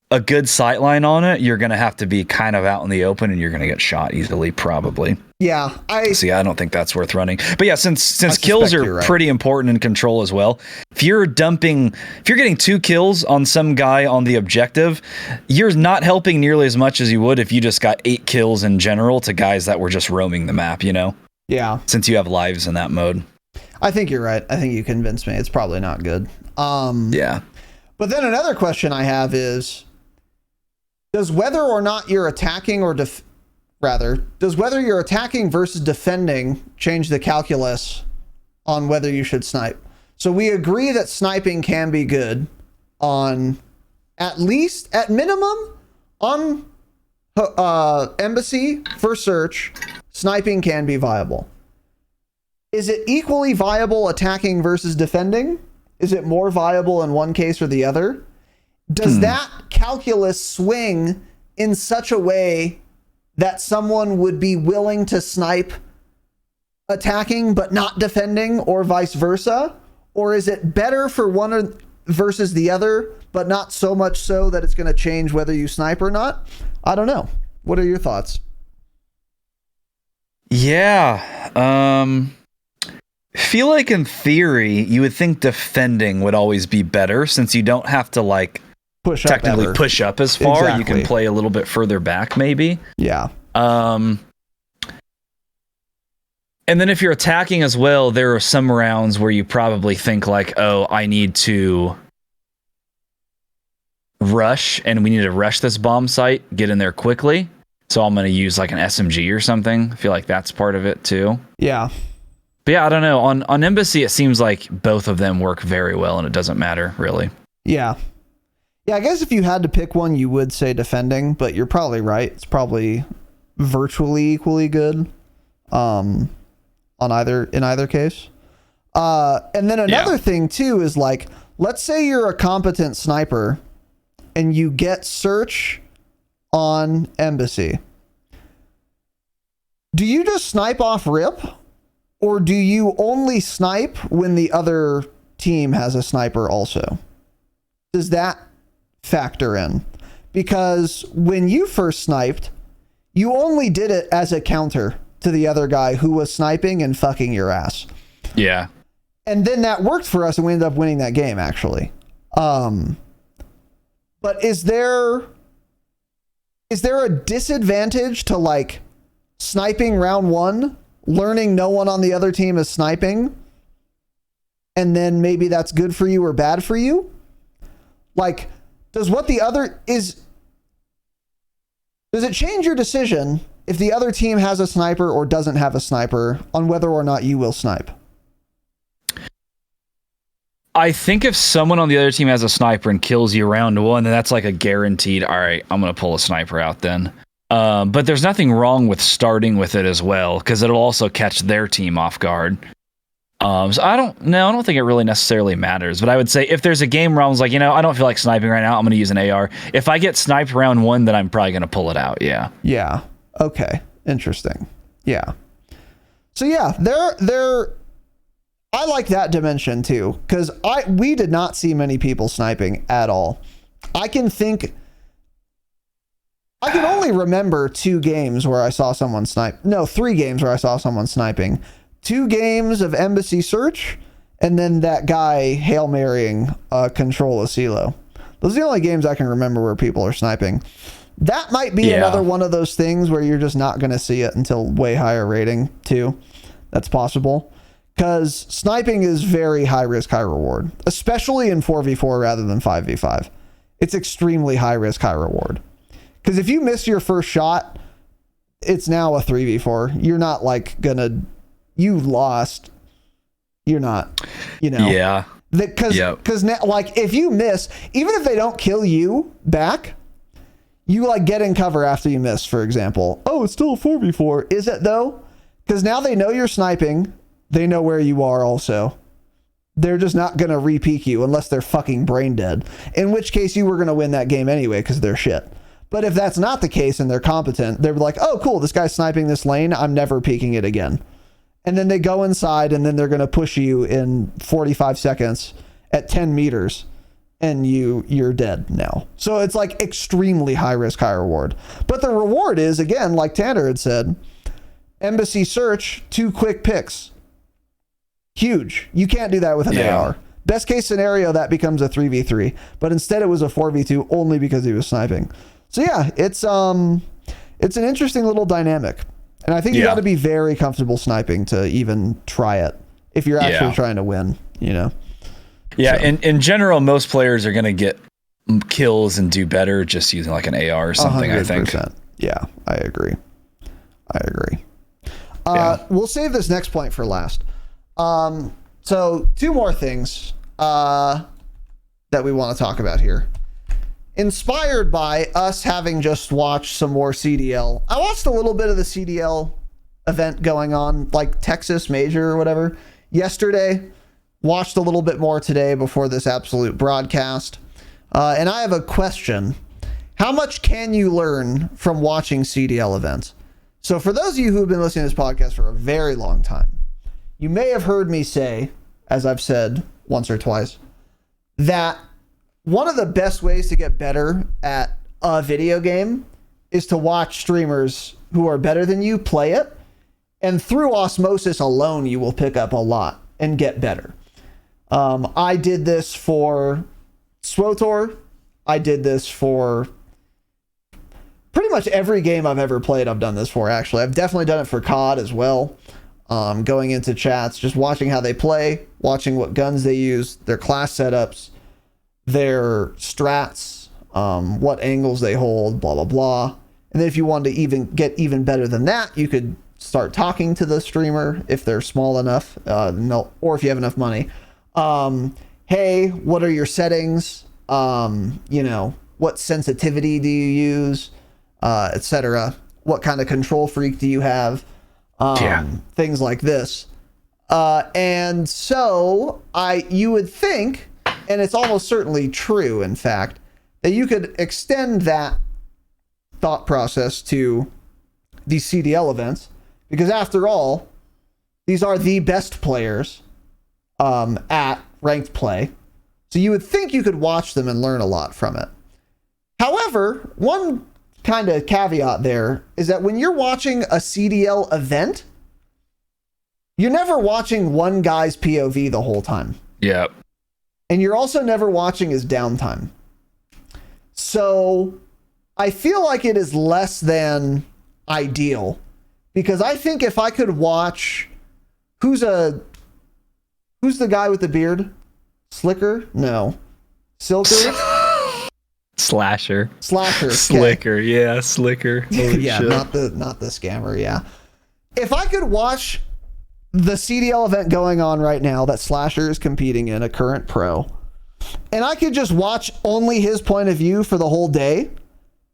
a good sight line on it, you're going to have to be kind of out in the open, and you're going to get shot easily, probably. Yeah. I don't think that's worth running. But yeah, since kills are pretty important in control as well, if you're getting 2 kills on some guy on the objective, you're not helping nearly as much as you would if you just got 8 kills in general to guys that were just roaming the map, you know? Yeah. Since you have lives in that mode. I think you're right. I think you convinced me. It's probably not good. Yeah. But then another question I have is, does whether or not you're attacking does whether you're attacking versus defending change the calculus on whether you should snipe? So we agree that sniping can be good on at minimum on Embassy for search. Sniping can be viable. Is it equally viable attacking versus defending? Is it more viable in one case or the other? Does that calculus swing in such a way that someone would be willing to snipe attacking but not defending, or vice versa? Or is it better for one versus the other, but not so much so that it's going to change whether you snipe or not? I don't know. What are your thoughts? Yeah. Feel like in theory, you would think defending would always be better, since you don't have to push up as far. Exactly. You can play a little bit further back, maybe. Yeah. And then if you're attacking as well, there are some rounds where you probably think I need to rush, and we need to rush this bomb site, get in there quickly. So I'm going to use an SMG or something. I feel like that's part of it too. Yeah. But yeah, I don't know. On Embassy, it seems like both of them work very well, and it doesn't matter, really. Yeah. Yeah, I guess if you had to pick one, you would say defending, but you're probably right. It's probably virtually equally good in either case. And then another thing, too, is let's say you're a competent sniper and you get search on Embassy. Do you just snipe off rip? Or do you only snipe when the other team has a sniper also? Does that factor in? Because when you first sniped, you only did it as a counter to the other guy who was sniping and fucking your ass. Yeah. And then that worked for us, and we ended up winning that game, actually. But is there a disadvantage to sniping round 1, learning no one on the other team is sniping, and then maybe that's good for you or bad for you? Does it change your decision if the other team has a sniper or doesn't have a sniper on whether or not you will snipe? I think if someone on the other team has a sniper and kills you round 1, then that's a guaranteed, all right, I'm going to pull a sniper out then. But there's nothing wrong with starting with it as well, because it'll also catch their team off guard. So I don't think it really necessarily matters. But I would say if there's a game where I was like, I don't feel like sniping right now, I'm going to use an AR. If I get sniped round 1, then I'm probably going to pull it out. Yeah. Yeah. Okay. Interesting. Yeah. So yeah, they're I like that dimension too, because we did not see many people sniping at all. I can only remember 2 games where I saw someone snipe. No, 3 games where I saw someone sniping. 2 games of Embassy Search, and then that guy Hail Marying Control a Silo. Those are the only games I can remember where people are sniping. That might be another one of those things where you're just not going to see it until way higher rating too. That's possible. Because sniping is very high risk, high reward, especially in 4v4 rather than 5v5. It's extremely high risk, high reward. Because if you miss your first shot, it's now a 3v4. You're not like you lost. You're not, Yeah. Because now, like, if you miss, even if they don't kill you back, you like get in cover after you miss, for example. Oh, it's still a 4v4. Is it though? Because now they know you're sniping. They know where you are also. They're just not going to re-peek you unless they're fucking brain dead. In which case you were going to win that game anyway because they're shit. But if that's not the case and they're competent, they're like, oh, cool, this guy's sniping this lane. I'm never peeking it again. And then they go inside and then they're going to push you in 45 seconds at 10 meters and you're dead now. So it's like extremely high risk, high reward. But the reward is, again, like Tanner had said, Embassy Search, 2 quick picks. Huge. You can't do that with an AR. Best case scenario, that becomes a 3v3. But instead it was a 4v2 only because he was sniping. So yeah, it's an interesting little dynamic. And I think you got to be very comfortable sniping to even try it if you're actually trying to win, Yeah, so. In general, most players are going to get kills and do better just using like an AR or something, 100%. I think. Yeah, I agree. We'll save this next point for last. So 2 more things that we want to talk about here. Inspired by us having just watched some more CDL. I watched a little bit of the CDL event going on, like Texas Major or whatever, yesterday. Watched a little bit more today before this absolute broadcast. And I have a question. How much can you learn from watching CDL events? So for those of you who have been listening to this podcast for a very long time, you may have heard me say, as I've said once or twice, that one of the best ways to get better at a video game is to watch streamers who are better than you play it. And through osmosis alone, you will pick up a lot and get better. I did this for SWOTOR. I did this for pretty much every game I've ever played. I've done this for, actually. I've definitely done it for COD as well. Going into chats, just watching how they play, watching what guns they use, their class setups, their strats, what angles they hold, blah, blah, blah. And then if you wanted to even get even better than that, you could start talking to the streamer if they're small enough, or if you have enough money. Hey, what are your settings? What sensitivity do you use? Etc. What kind of control freak do you have? Things like this. And so you would think, and it's almost certainly true, in fact, that you could extend that thought process to these CDL events, because after all, these are the best players at ranked play. So you would think you could watch them and learn a lot from it. However, one kind of caveat there is that when you're watching a CDL event, you're never watching one guy's POV the whole time. Yeah. And you're also never watching his downtime. So I feel like it is less than ideal, because I think if I could watch who's the guy with the beard? Slicker? No. Silker? Slasher. Okay. Slicker, yeah, Slicker. Yeah, shit. not the scammer, yeah. If I could watch the CDL event going on right now that Slasher is competing in, a current pro, and I could just watch only his point of view for the whole day,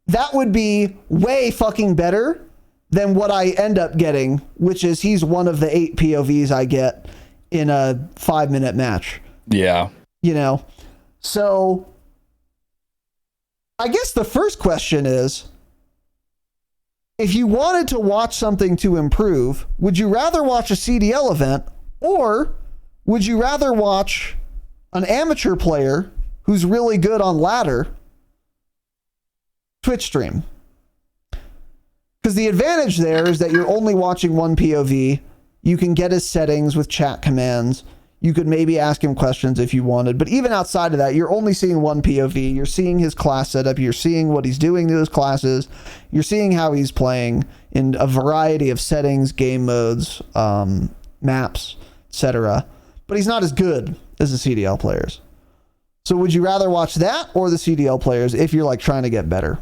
that would be way fucking better than what I end up getting, which is he's one of the 8 POVs I get in a 5-minute match. Yeah. You know? So I guess the first question is, if you wanted to watch something to improve, would you rather watch a CDL event, or would you rather watch an amateur player who's really good on ladder Twitch stream? Because the advantage there is that you're only watching one POV. You can get his settings with chat commands. You could maybe ask him questions if you wanted. But even outside of that, you're only seeing one POV. You're seeing his class setup. You're seeing what he's doing to his classes. You're seeing how he's playing in a variety of settings, game modes, maps, etc. But he's not as good as the CDL players. So would you rather watch that or the CDL players if you're like trying to get better?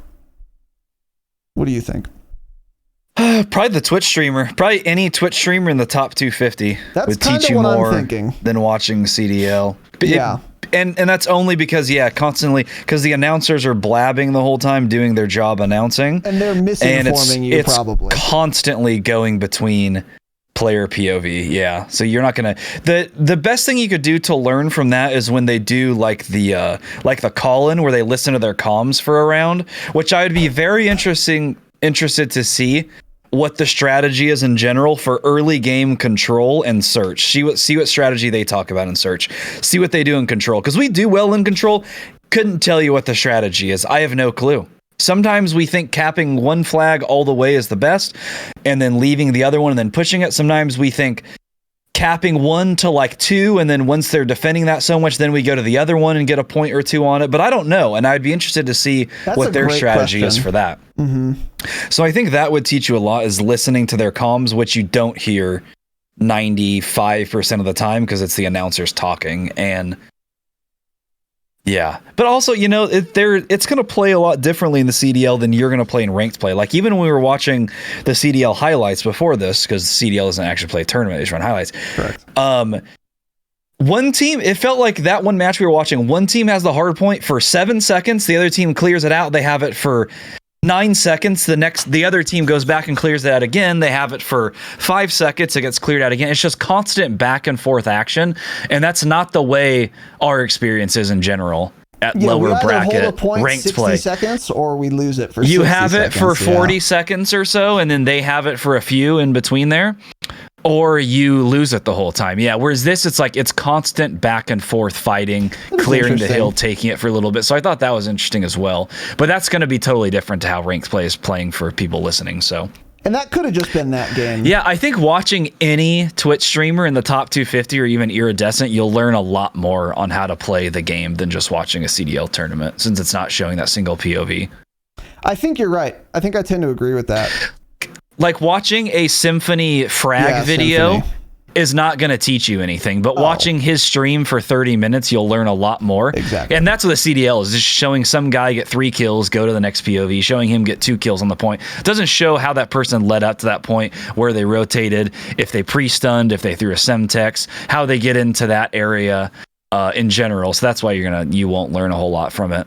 What do you think? Probably the Twitch streamer. Probably any Twitch streamer in the top 250 would teach you more than watching CDL. Yeah. And that's only because, constantly, because the announcers are blabbing the whole time, doing their job announcing. And they're misinforming you, it's probably. Constantly going between player POV. Yeah. So you're not going to... The best thing you could do to learn from that is when they do like the call-in where they listen to their comms for a round, which I would be very interested to see what the strategy is in general for early game control and search. See what strategy they talk about in search. See what they do in control. Because we do well in control. Couldn't tell you what the strategy is. I have no clue. Sometimes we think capping one flag all the way is the best and then leaving the other one and then pushing it. Sometimes we think capping 1 to like 2, and then once they're defending that so much, then we go to the other one and get a point or 2 on it. But I don't know, and I'd be interested to see what their strategy is for that. Mm-hmm. So I think that would teach you a lot, is listening to their comms, which you don't hear 95% of the time because it's the announcers talking. And yeah, but also, it's going to play a lot differently in the CDL than you're going to play in ranked play. Like, even when we were watching the CDL highlights before this, because the CDL doesn't actually play a tournament, they just run highlights. Correct. One team, it felt like that one match we were watching, one team has the hard point for 7 seconds, the other team clears it out, they have it for 9 seconds, the other team goes back and clears that again, they have it for 5 seconds, it gets cleared out again. It's just constant back and forth action, and that's not the way our experience is in general at lower bracket hold a point ranked 60 play. Seconds, or we lose it for 60 you have it seconds, for 40 seconds or so, and then they have it for a few in between there, or you lose it the whole time. Yeah, whereas this, it's like it's constant back and forth fighting, clearing the hill, taking it for a little bit. So I thought that was interesting as well. But that's going to be totally different to how ranked play is playing for people listening. So, and that could have just been that game. Yeah, I think watching any Twitch streamer in the top 250 or even Iridescent, you'll learn a lot more on how to play the game than just watching a CDL tournament, since it's not showing that single POV. I think you're right. I think I tend to agree with that. Like, watching a Symphony frag video is not going to teach you anything, but watching his stream for 30 minutes, you'll learn a lot more. Exactly. And that's what the CDL is, just showing some guy get 3 kills, go to the next POV, showing him get 2 kills on the point. It doesn't show how that person led up to that point, where they rotated, if they pre-stunned, if they threw a Semtex, how they get into that area in general. So that's why you won't learn a whole lot from it.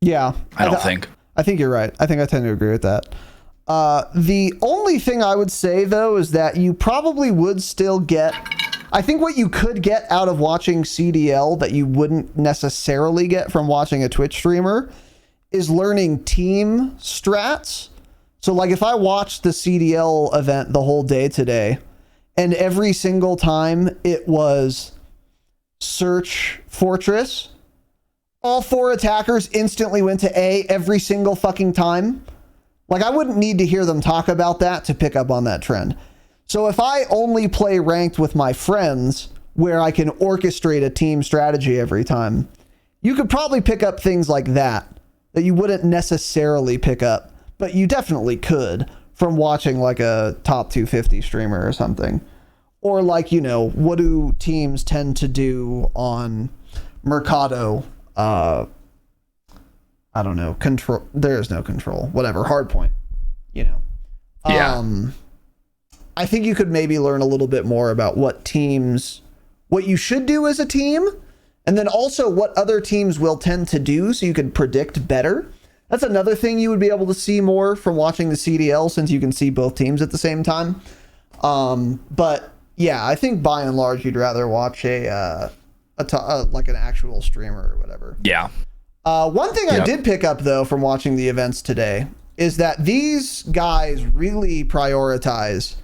Yeah. I don't think. I think you're right. I think I tend to agree with that. The only thing I would say, though, is that you probably would still get... I think what you could get out of watching CDL that you wouldn't necessarily get from watching a Twitch streamer is learning team strats. So, like, if I watched the CDL event the whole day today, and every single time it was search fortress, all 4 attackers instantly went to A every single fucking time. Like, I wouldn't need to hear them talk about that to pick up on that trend. So if I only play ranked with my friends, where I can orchestrate a team strategy every time, you could probably pick up things like that you wouldn't necessarily pick up, but you definitely could from watching like a top 250 streamer or something. Or like, what do teams tend to do on Mercado? I don't know, control. There is no control. Whatever, hard point. Yeah. I think you could maybe learn a little bit more about what you should do as a team, and then also what other teams will tend to do, so you can predict better. That's another thing you would be able to see more from watching the CDL, since you can see both teams at the same time. But yeah, I think by and large you'd rather watch like an actual streamer or whatever. Yeah. One thing I did pick up though from watching the events today is that these guys really prioritize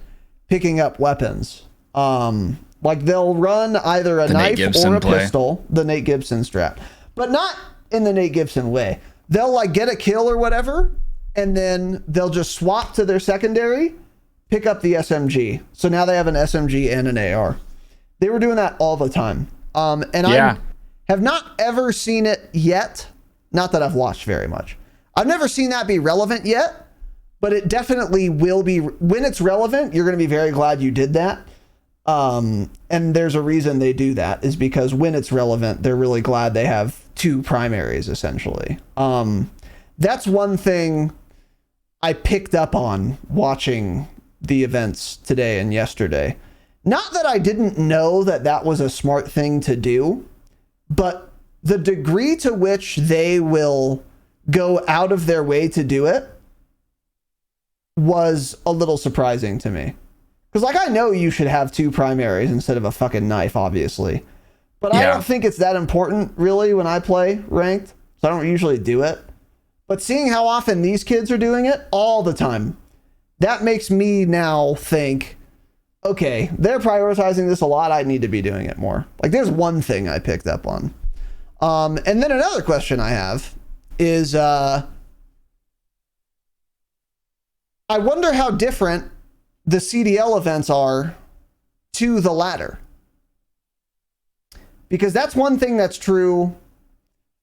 picking up weapons. Like they'll run either a knife or a pistol, the Nate Gibson strat, but not in the Nate Gibson way. They'll like get a kill or whatever, and then they'll just swap to their secondary, pick up the SMG. So now they have an SMG and an AR. They were doing that all the time. And I have not ever seen it yet. Not that I've watched very much. I've never seen that be relevant yet, but it definitely will be. When it's relevant, you're going to be very glad you did that. And there's a reason they do that, is because when it's relevant, they're really glad they have two primaries, essentially. That's one thing I picked up on watching the events today and yesterday. Not that I didn't know that that was a smart thing to do, but the degree to which they will go out of their way to do it was a little surprising to me. Because, like, I know you should have two primaries instead of a fucking knife, obviously. But I don't think it's that important, really, when I play ranked. So I don't usually do it. But seeing how often these kids are doing it all the time, that makes me now think, okay, they're prioritizing this a lot. I need to be doing it more. Like, there's one thing I picked up on. And then another question I have is, I wonder how different the CDL events are to the ladder. Because that's one thing that's true.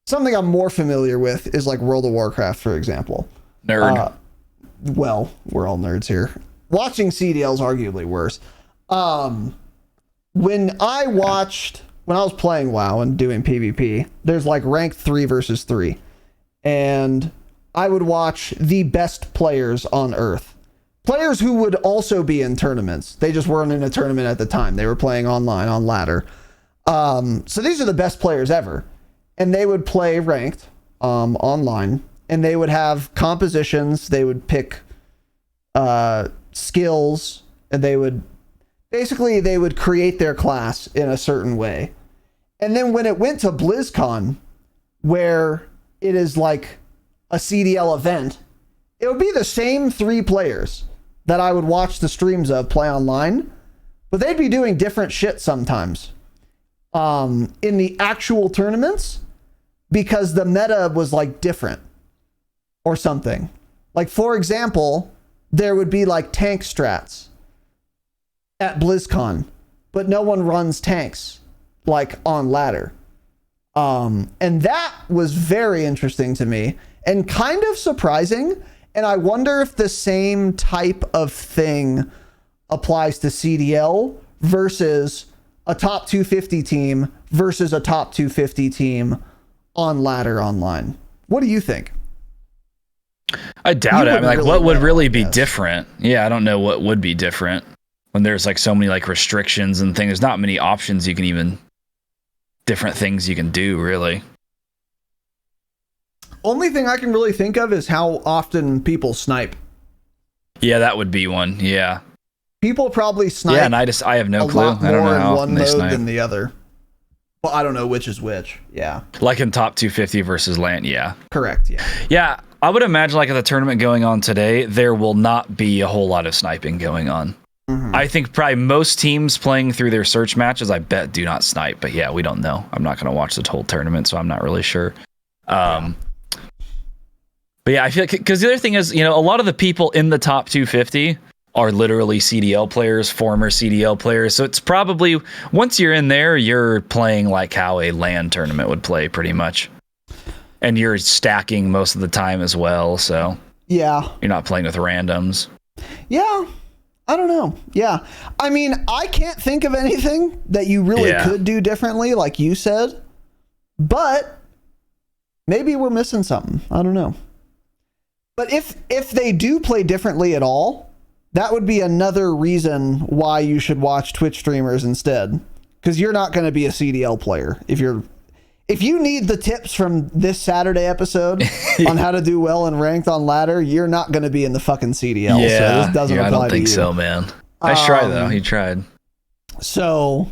Something I'm more familiar with is like World of Warcraft, for example. Nerd. Well, we're all nerds here. Watching CDL is arguably worse. When I was playing WoW and doing PvP, there's like ranked 3 versus 3. And I would watch the best players on Earth. Players who would also be in tournaments. They just weren't in a tournament at the time. They were playing online on ladder. So these are the best players ever. And they would play ranked online. And they would have compositions. They would pick skills. And they would create their class in a certain way. And then when it went to BlizzCon, where it is like a CDL event, it would be the same 3 players that I would watch the streams of play online, but they'd be doing different shit sometimes in the actual tournaments, because the meta was like different or something. Like, for example, there would be like tank strats at BlizzCon, but no one runs tanks like on ladder. And that was very interesting to me and kind of surprising. And I wonder if the same type of thing applies to CDL versus a top 250 team versus a top 250 team on ladder online. What do you think? I doubt it. I mean, like, what would really be different? Yeah, I don't know what would be different when there's like so many like restrictions and things. There's not many options you can even, different things you can do, really. Only thing I can really think of is how often people snipe. Yeah, that would be one. Yeah. People probably snipe. Yeah, and I have no clue. I don't know how one they mode snipe than the other. Well, I don't know which is which. Yeah. Like in top 250 versus LAN. Yeah. Correct. Yeah. Yeah. I would imagine like at the tournament going on today, there will not be a whole lot of sniping going on. Mm-hmm. I think probably most teams playing through their search matches, I bet, do not snipe. But yeah, we don't know. I'm not going to watch the whole tournament, so I'm not really sure. But yeah, I feel like, because the other thing is, a lot of the people in the top 250 are literally CDL players, former CDL players. So it's probably, once you're in there, you're playing like how a LAN tournament would play pretty much. And you're stacking most of the time as well. So yeah, you're not playing with randoms. Yeah. I don't know. Yeah. I mean, I can't think of anything that you really could do differently, like you said, but maybe we're missing something. I don't know. But if they do play differently at all, that would be another reason why you should watch Twitch streamers instead. Because you're not going to be a CDL player. if you need the tips from this Saturday episode on how to do well in ranked on ladder, you're not going to be in the fucking CDL. Yeah, so this doesn't apply I don't to think you. so, man. Nice try though. He tried. So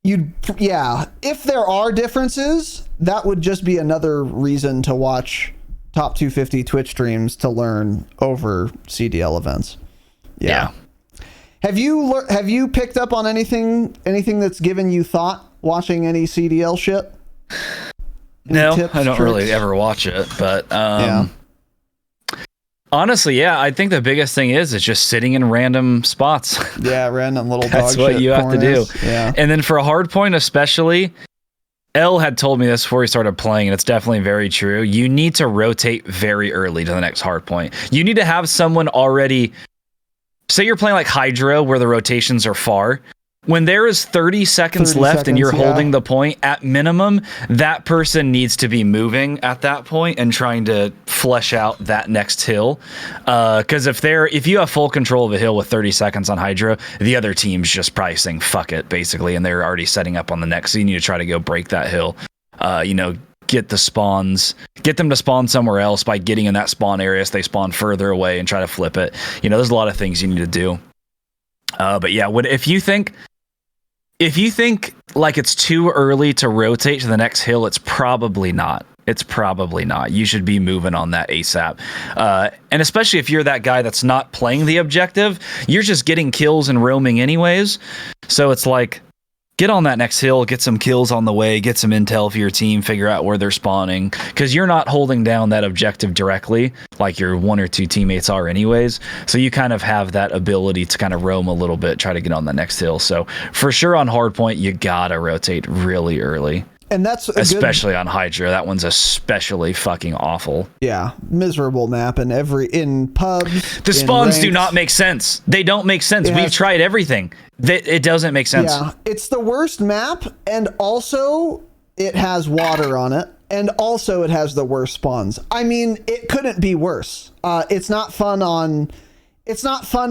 if there are differences, that would just be another reason to watch top 250 Twitch streams to learn over CDL events. Yeah. Have you picked up on anything that's given you thought watching any CDL shit? No, I don't really ever watch it, but honestly, I think the biggest thing is just sitting in random spots. Yeah, random little That's dog what shit you have to do. corners. Yeah. And then for a hard point especially, L had told me this before he started playing, and it's definitely very true. You need to rotate very early to the next hard point. You need to have someone already, say you're playing like Hydra where the rotations are far. When there is 30 seconds left and you're holding the point, at minimum, that person needs to be moving at that point and trying to flesh out that next hill. Because if you have full control of a hill with 30 seconds on Hydra, the other team's just probably saying fuck it, basically, and they're already setting up on the next. So you need to try to go break that hill. Get the spawns, get them to spawn somewhere else by getting in that spawn area so they spawn further away and try to flip it. There's a lot of things you need to do. But yeah, if you think like it's too early to rotate to the next hill, it's probably not. You should be moving on that ASAP. And especially if you're that guy that's not playing the objective, you're just getting kills and roaming anyways. So it's like, get on that next hill, get some kills on the way, get some intel for your team, figure out where they're spawning, because you're not holding down that objective directly like your one or two teammates are anyways. So you kind of have that ability to kind of roam a little bit, try to get on the next hill. So for sure on hardpoint, you gotta rotate really early. And that's especially on Hydra. That one's especially fucking awful. Yeah, miserable map. And in pubs, the spawns do not make sense. They don't make sense. We've tried everything. It doesn't make sense. Yeah, it's the worst map, and also it has water on it, and also it has the worst spawns. I mean, it couldn't be worse. It's not fun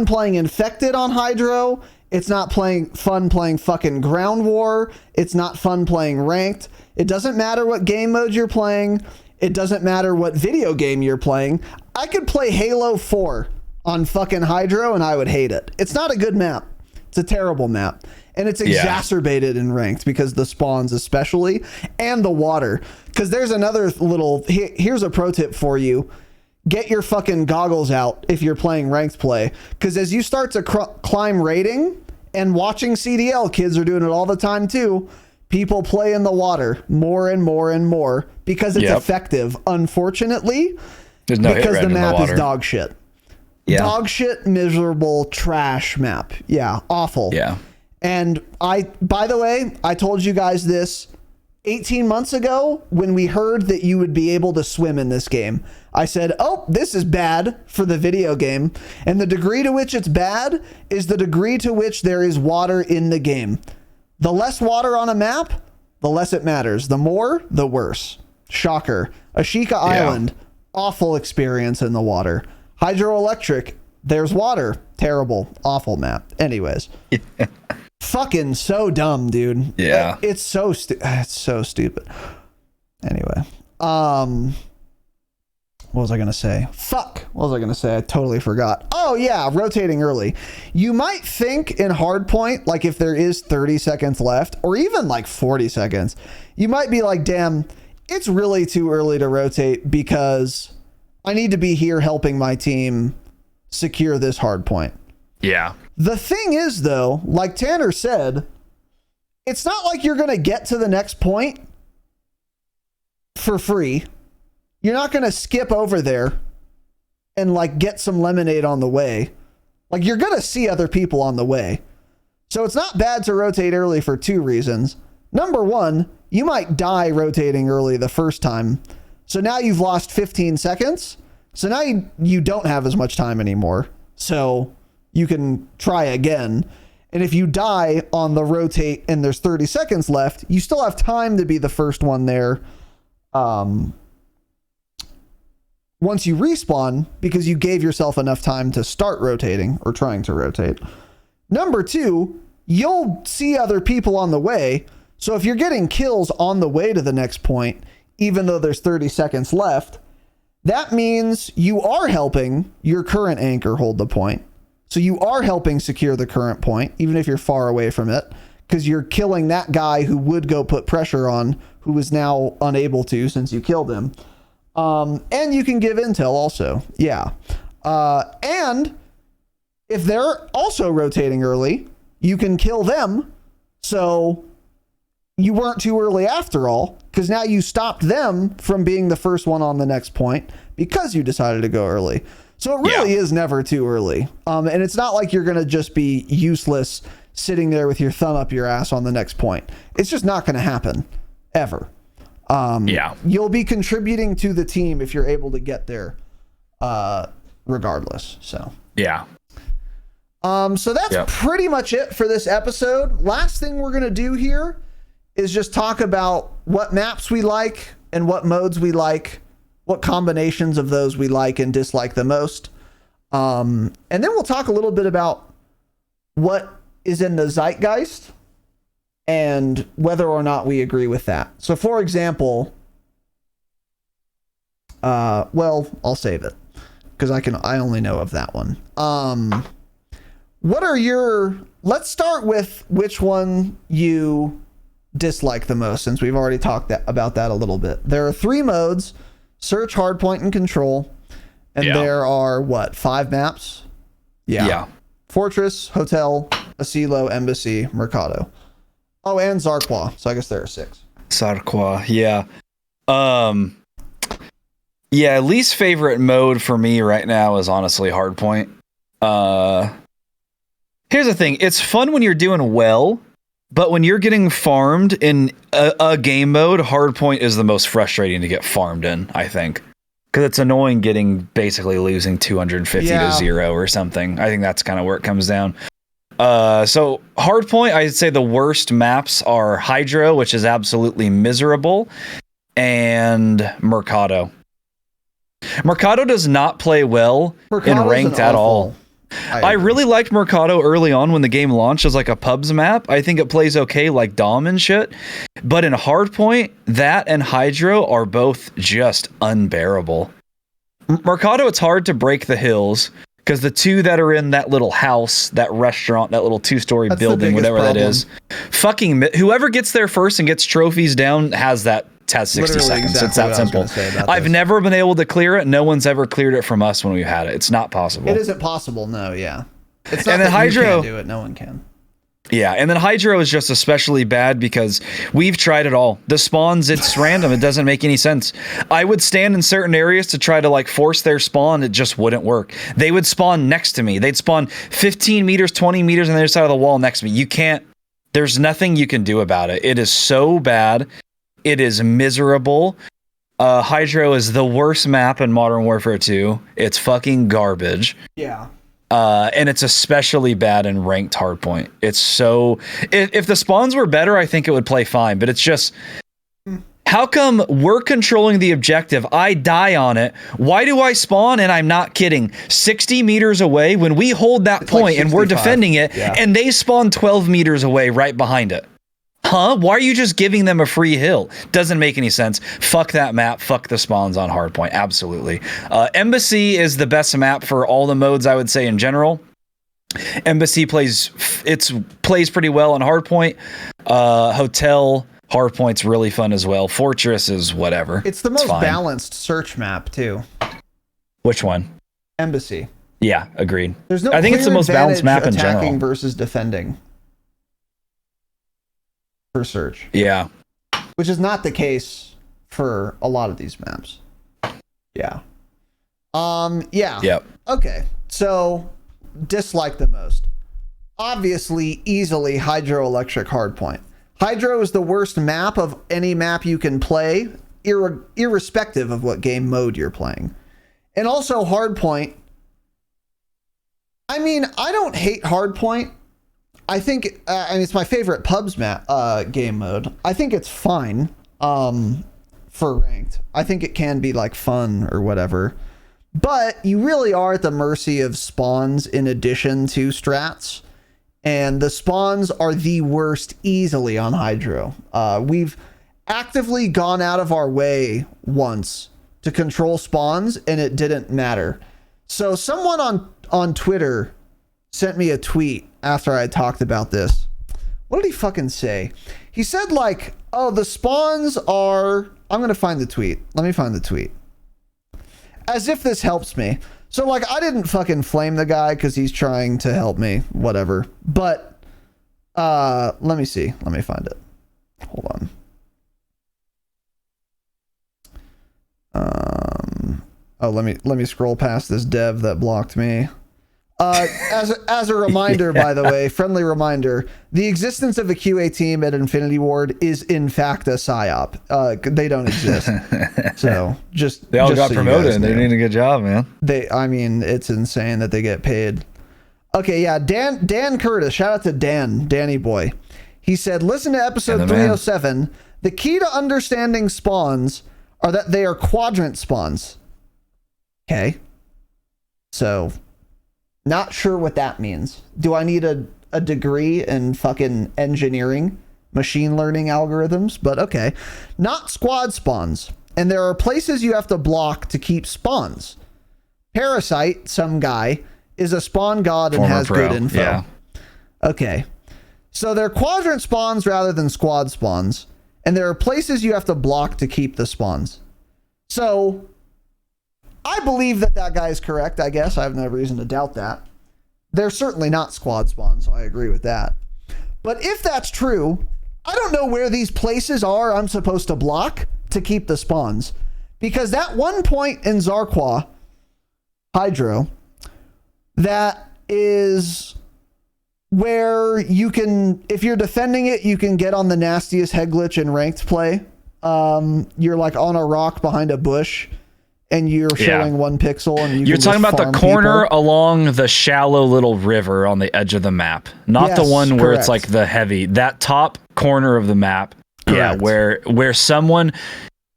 playing Infected on Hydro. It's not fun playing fucking Ground War. It's not fun playing Ranked. It doesn't matter what game mode you're playing. It doesn't matter what video game you're playing. I could play Halo 4 on fucking Hydro and I would hate it. It's not a good map. It's a terrible map. And it's exacerbated in Ranked because the spawns especially, and the water. Because there's another here's a pro tip for you. Get your fucking goggles out if you're playing ranked play, because as you start to climb rating, and watching CDL, kids are doing it all the time too, people play in the water more and more and more because it's effective. Unfortunately, because the map is dog shit. Yeah. Dog shit, miserable, trash map. Yeah, awful. Yeah. And by the way, I told you guys this 18 months ago when we heard that you would be able to swim in this game. I said, oh, this is bad for the video game. And the degree to which it's bad is the degree to which there is water in the game. The less water on a map, the less it matters. The more, the worse. Shocker. Ashika Island, awful experience in the water. Hydroelectric, there's water. Terrible, awful map. Anyways. Fucking so dumb, dude. Yeah. It's so stupid. Anyway. What was I going to say? What was I going to say? I totally forgot. Oh, yeah, rotating early. You might think in hardpoint, like if there is 30 seconds left, or even like 40 seconds, you might be like, damn, it's really too early to rotate because I need to be here helping my team secure this hardpoint. Yeah. The thing is, though, like Tanner said, it's not like you're going to get to the next point for free. You're not going to skip over there and like get some lemonade on the way. Like you're going to see other people on the way. So it's not bad to rotate early for two reasons. Number one, you might die rotating early the first time. So now you've lost 15 seconds. So now you don't have as much time anymore. So you can try again. And if you die on the rotate and there's 30 seconds left, you still have time to be the first one there. Once you respawn, because you gave yourself enough time to start rotating or trying to rotate. Number two, you'll see other people on the way. So if you're getting kills on the way to the next point, even though there's 30 seconds left, that means you are helping your current anchor hold the point. So you are helping secure the current point, even if you're far away from it, because you're killing that guy who would go put pressure on, who is now unable to since you killed him. And you can give intel also. Yeah. And if they're also rotating early, you can kill them. So you weren't too early after all, because now you stopped them from being the first one on the next point because you decided to go early. So it really is never too early. And it's not like you're going to just be useless sitting there with your thumb up your ass on the next point. It's just not going to happen ever. You'll be contributing to the team if you're able to get there regardless. So so that's pretty much it for this episode. Last thing we're going to do here is just talk about what maps we like and what modes we like, what combinations of those we like and dislike the most. And then we'll talk a little bit about what is in the zeitgeist and whether or not we agree with that. So for example, I'll save it because I only know of that one. Let's start with which one you dislike the most, since we've already talked about that a little bit. There are 3 modes: search, hardpoint, and control. And there are 5 maps? Yeah. Fortress, hotel, asilo, embassy, mercado. Oh, and Zarqwa. So I guess there are 6. Zarqwa, yeah. Least favorite mode for me right now is honestly hardpoint. Here's the thing. It's fun when you're doing well, but when you're getting farmed in a game mode, hardpoint is the most frustrating to get farmed in, I think. Because it's annoying basically losing 250 to 0 or something. I think that's kind of where it comes down. So hardpoint, I'd say the worst maps are Hydro, which is absolutely miserable, and Mercado. Mercado does not play well in ranked at all. I really liked Mercado early on when the game launched as like a pubs map. I think it plays okay like Dom and shit. But in hardpoint, that and Hydro are both just unbearable. Mercado, it's hard to break the hills because the 2 that are in that little house, that restaurant, that little 2-story building, whatever that is, fucking whoever gets there first and gets trophies down has 60 Literally seconds. Exactly it's that simple. I've never been able to clear it. No one's ever cleared it from us when we've had it. It's not possible. It isn't possible. No. Yeah. It's not and then that Hydro, you can't do it. No one can. Yeah. And then Hydro is just especially bad because we've tried it all. The spawns, it's random. It doesn't make any sense. I would stand in certain areas to try to like force their spawn. It just wouldn't work. They would spawn next to me. They'd spawn 15 meters, 20 meters on the other side of the wall next to me. There's nothing you can do about it. It is so bad. It is miserable. Hydro is the worst map in Modern Warfare 2. It's fucking garbage. Yeah. And it's especially bad in ranked hardpoint. It's so... If the spawns were better, I think it would play fine. But it's just... How come we're controlling the objective? I die on it. Why do I spawn? And I'm not kidding. 60 meters away when we hold that point and we're defending it, and they spawn 12 meters away right behind it. Huh? Why are you just giving them a free hill? Doesn't make any sense. Fuck that map. Fuck the spawns on hardpoint. Absolutely. Embassy is the best map for all the modes, I would say, in general. Embassy plays pretty well on hardpoint. Hotel, hardpoint's really fun as well. Fortress is whatever. It's the most balanced search map too. Which one? Embassy. Yeah, agreed. There's no I think it's the most balanced map in general. Attacking versus defending. For search. Yeah. Which is not the case for a lot of these maps. Yeah. Yeah. Yep. Okay. So, dislike the most. Obviously, easily hydroelectric hardpoint. Hydro is the worst map of any map you can play, irrespective of what game mode you're playing. And also hardpoint. I mean, I don't hate hardpoint. I think it's my favorite pubs map game mode. I think it's fine for ranked. I think it can be like fun or whatever. But you really are at the mercy of spawns in addition to strats. and the spawns are the worst easily on Hydro. We've actively gone out of our way once to control spawns, and it didn't matter. So someone on Twitter sent me a tweet after I talked about this. What did he fucking say? He said like, oh, the spawns are... I'm going to find the tweet. Let me find the tweet. As if this helps me. So like, I didn't fucking flame the guy because he's trying to help me. Whatever. But let me see. Let me find it. Hold on. Let me scroll past this dev that blocked me. As a reminder, by the way, friendly reminder, the existence of a QA team at Infinity Ward is in fact a psyop. They don't exist. So they all got so promoted and they're doing a good job, man. I mean, it's insane that they get paid. Okay, yeah, Dan Curtis, shout out to Danny boy. He said, listen to episode 307. The key to understanding spawns are that they are quadrant spawns. Okay. So, not sure what that means. Do I need a degree in fucking engineering, machine learning algorithms? But okay. Not squad spawns. And there are places you have to block to keep spawns. Parasite, some guy, is a spawn god and has good info. Yeah. Okay. So they're quadrant spawns rather than squad spawns. And there are places you have to block to keep the spawns. So I believe that guy is correct, I guess. I have no reason to doubt that. They're certainly not squad spawns, so I agree with that. But if that's true, I don't know where these places are I'm supposed to block to keep the spawns. Because that one point in Zarqwa Hydro, that is where you can, if you're defending it, you can get on the nastiest head glitch in ranked play. You're like on a rock behind a bush and you're showing 1 pixel and you're talking about the corner along the shallow little river on the edge of the map, not the one where it's like the heavy, that top corner of the map. Correct. Yeah, where someone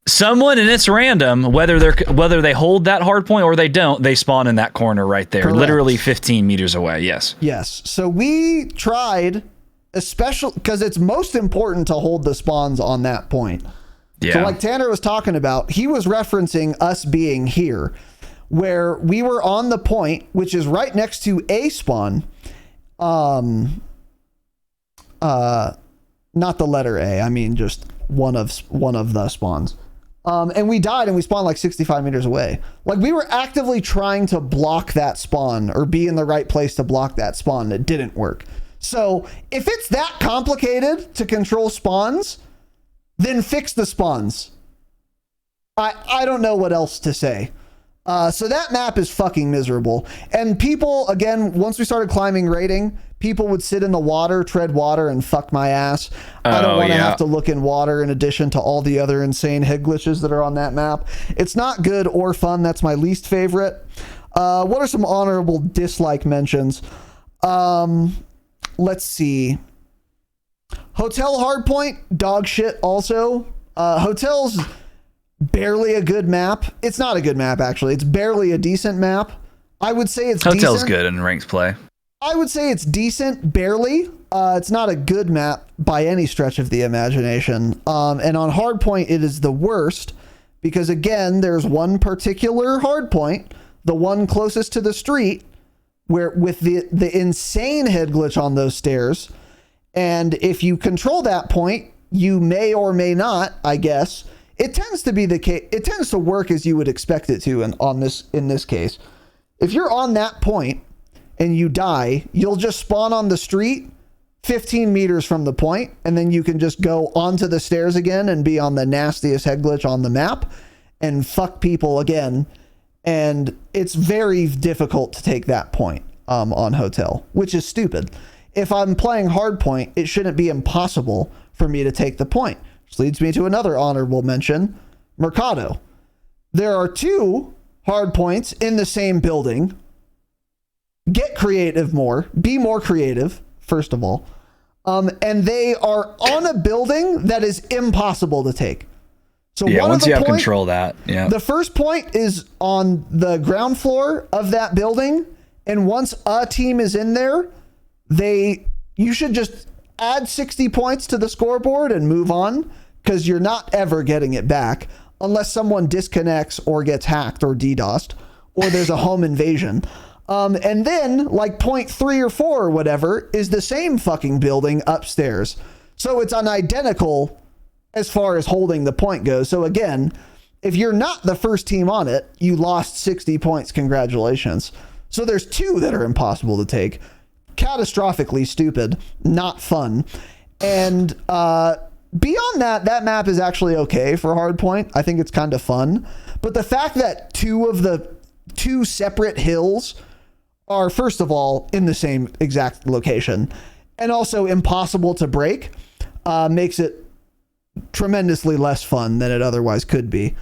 and it's random whether they hold that hard point or they don't, they spawn in that corner right there. Correct. Literally 15 meters away. Yes. So we tried, especially because it's most important to hold the spawns on that point. Yeah. So like Tanner was talking about, he was referencing us being here where we were on the point, which is right next to a spawn. Not the letter A, I mean just one of the spawns. And we died and we spawned like 65 meters away. Like we were actively trying to block that spawn or be in the right place to block that spawn. It didn't work. So if it's that complicated to control spawns, then fix the spawns. I don't know what else to say. So that map is fucking miserable. And people, again, once we started climbing rating, people would sit in the water, tread water, and fuck my ass. I don't want to have to look in water in addition to all the other insane head glitches that are on that map. It's not good or fun. That's my least favorite. What are some honorable dislike mentions? Let's see. Hotel Hardpoint, dog shit also. Hotel's barely a good map. It's not a good map, actually. It's barely a decent map. I would say it's Hotel's decent. good in ranked play. I would say it's decent, barely. It's not a good map by any stretch of the imagination. And on Hardpoint, it is the worst because, again, there's one particular hardpoint, the one closest to the street, where with the insane head glitch on those stairs. And if you control that point, you may or may not, I guess. It tends to be the case. It tends to work as you would expect it to in this case. If you're on that point and you die, you'll just spawn on the street 15 meters from the point, and then you can just go onto the stairs again and be on the nastiest head glitch on the map and fuck people again. And it's very difficult to take that point on Hotel, which is stupid. If I'm playing Hardpoint, it shouldn't be impossible for me to take the point. Which leads me to another honorable mention, Mercado. There are 2 hardpoints in the same building. Get creative more. Be more creative, first of all. And they are on a building that is impossible to take. So once you have control of that, the first point is on the ground floor of that building, and once a team is in there, they you should just add 60 points to the scoreboard and move on, because you're not ever getting it back unless someone disconnects or gets hacked or DDoSed or there's a home invasion. And then like point 3 or 4 or whatever is the same fucking building upstairs. So it's unidentical as far as holding the point goes. So again, if you're not the first team on it, you lost 60 points. Congratulations. So there's 2 that are impossible to take. Catastrophically stupid, not fun. And beyond that, that map is actually okay for hardpoint. I think it's kind of fun. But the fact that 2 of the 2 separate hills are, first of all, in the same exact location and also impossible to break makes it tremendously less fun than it otherwise could be.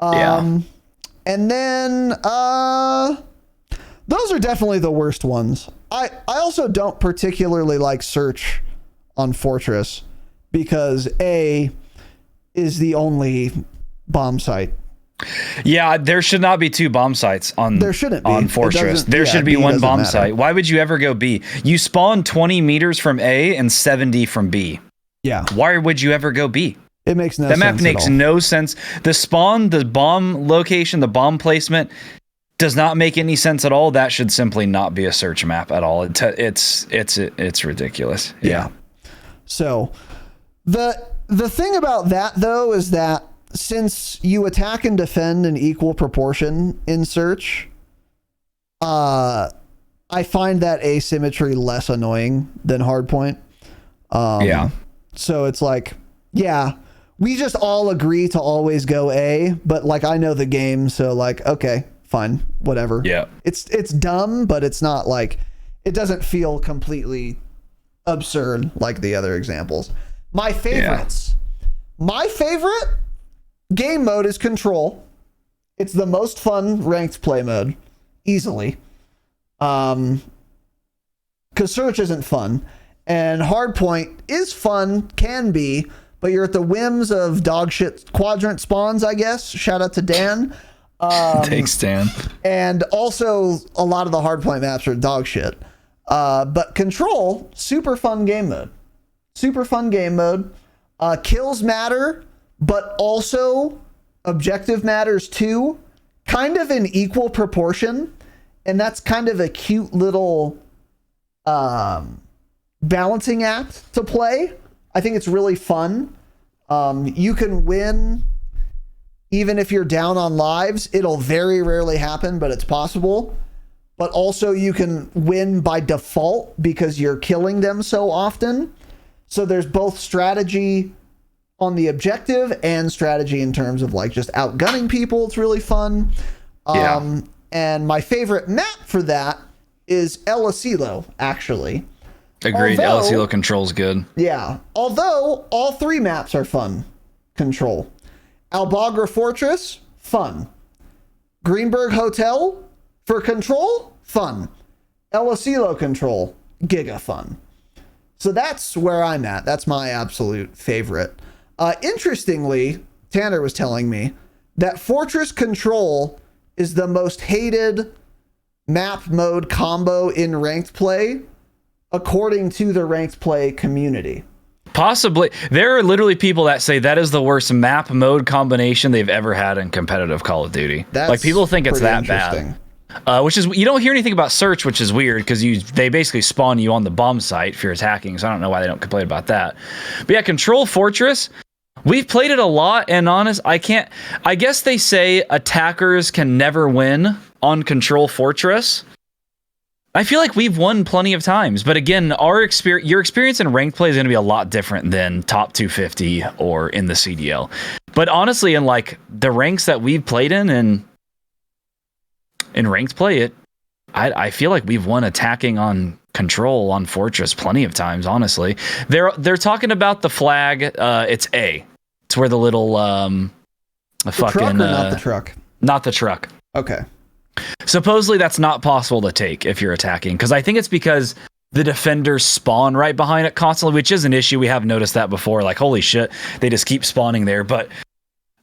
And then those are definitely the worst ones. I also don't particularly like search on Fortress because A is the only bomb site. Yeah, there should not be 2 bomb sites on there shouldn't be. On Fortress. There should be B 1 bomb matter. site. Why would you ever go B? You spawn 20 meters from A and 70 from B. Yeah. Why would you ever go B? It makes no sense. That map makes no sense. The spawn, the bomb location, the bomb placement does not make any sense at all. That should simply not be a search map at all. It's ridiculous. Yeah. So the thing about that though is that since you attack and defend in equal proportion in search, I find that asymmetry less annoying than hardpoint. So it's like, yeah, we just all agree to always go A, but like I know the game, so like, okay, fine, whatever. Yeah. It's dumb, but it's not like, it doesn't feel completely absurd like the other examples. My favorites. My favorite game mode is Control. It's the most fun ranked play mode, easily. Because Search isn't fun. And Hardpoint is fun, can be, but you're at the whims of dogshit quadrant spawns, I guess. Shout out to Dan. Thanks, Dan. And also, a lot of the Hardpoint maps are dogshit. But Control, super fun game mode. Super fun game mode. Kills matter, but also objective matters too, kind of in equal proportion. And that's kind of a cute little balancing act to play. I think it's really fun. You can win even if you're down on lives. It'll very rarely happen, but it's possible. But also you can win by default because you're killing them so often. So there's both strategy on the objective and strategy in terms of like just outgunning people. It's really fun. And my favorite map for that is El Asilo, actually. Agreed. El Asilo Control's good. Yeah. Although all 3 maps are fun. Control. Albagra Fortress, fun. Greenberg Hotel for Control, fun. El Asilo Control, giga fun. So that's where I'm at. That's my absolute favorite. Interestingly, Tanner was telling me that Fortress Control is the most hated map mode combo in ranked play, according to the ranked play community. Possibly. There are literally people that say that is the worst map mode combination they've ever had in competitive Call of Duty. That's like people think it's that bad. Which is, you don't hear anything about Search, which is weird because they basically spawn you on the bomb site if you're attacking. So I don't know why they don't complain about that. But yeah, Control Fortress, we've played it a lot, and I guess they say attackers can never win on Control Fortress. I feel like we've won plenty of times, but again, your experience in ranked play is going to be a lot different than top 250 or in the CDL. But honestly, in like the ranks that we've played in ranked play, I feel like we've won attacking on Control on Fortress plenty of times. Honestly, they're talking about the flag. It's A. It's where the little truck or not the truck? Not the truck. Okay. Supposedly that's not possible to take if you're attacking, because I think it's because the defenders spawn right behind it constantly, which is an issue. We have noticed that before. Like, holy shit, they just keep spawning there. But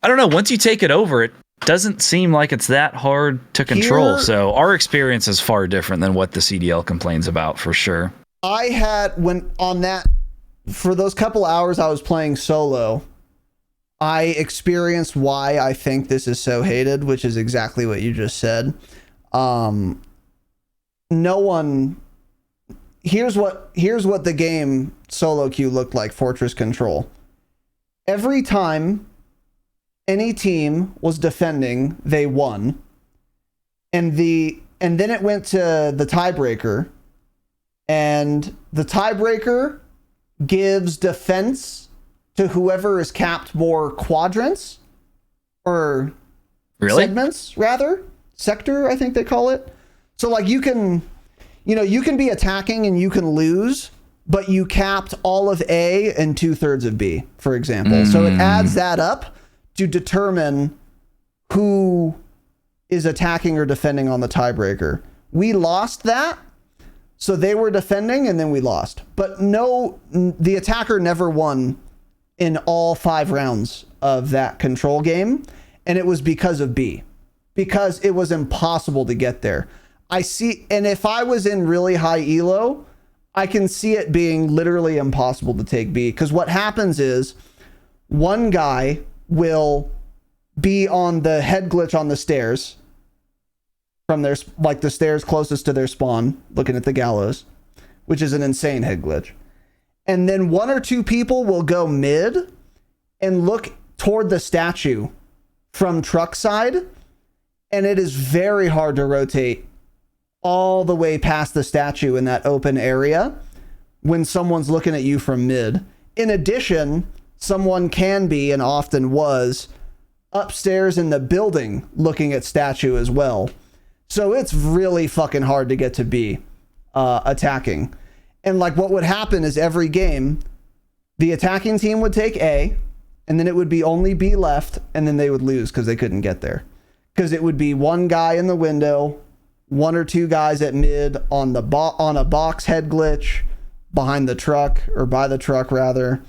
I don't know. Once you take it over, it doesn't seem like it's that hard to control. So our experience is far different than what the CDL complains about, for sure. I had for those couple hours I was playing solo, I experienced why I think this is so hated, which is exactly what you just said. Here's what the game solo queue looked like, Fortress Control. Every time any team was defending, they won. And then it went to the tiebreaker. And the tiebreaker gives defense to whoever is capped more quadrants. Or segments, rather. Sector, I think they call it. So like you can be attacking and you can lose, but you capped all of A and 2/3 of B, for example. So it adds that up to determine who is attacking or defending on the tiebreaker. We lost that, so they were defending and then we lost. But no, the attacker never won in all 5 rounds of that control game, and it was because of B. Because it was impossible to get there. And if I was in really high elo, I can see it being literally impossible to take B. Because what happens is one guy will be on the head glitch on the stairs from their, like the stairs closest to their spawn, looking at the gallows, which is an insane head glitch. And then 1 or 2 people will go mid and look toward the statue from truck side. And it is very hard to rotate all the way past the statue in that open area when someone's looking at you from mid. In addition, someone can be, and often was, upstairs in the building looking at statue as well. So it's really fucking hard to get to B attacking. And like what would happen is every game, the attacking team would take A, and then it would be only B left, and then they would lose because they couldn't get there. Because it would be one guy in the window, 1 or 2 guys at mid on a box head glitch behind the truck, or by the truck rather,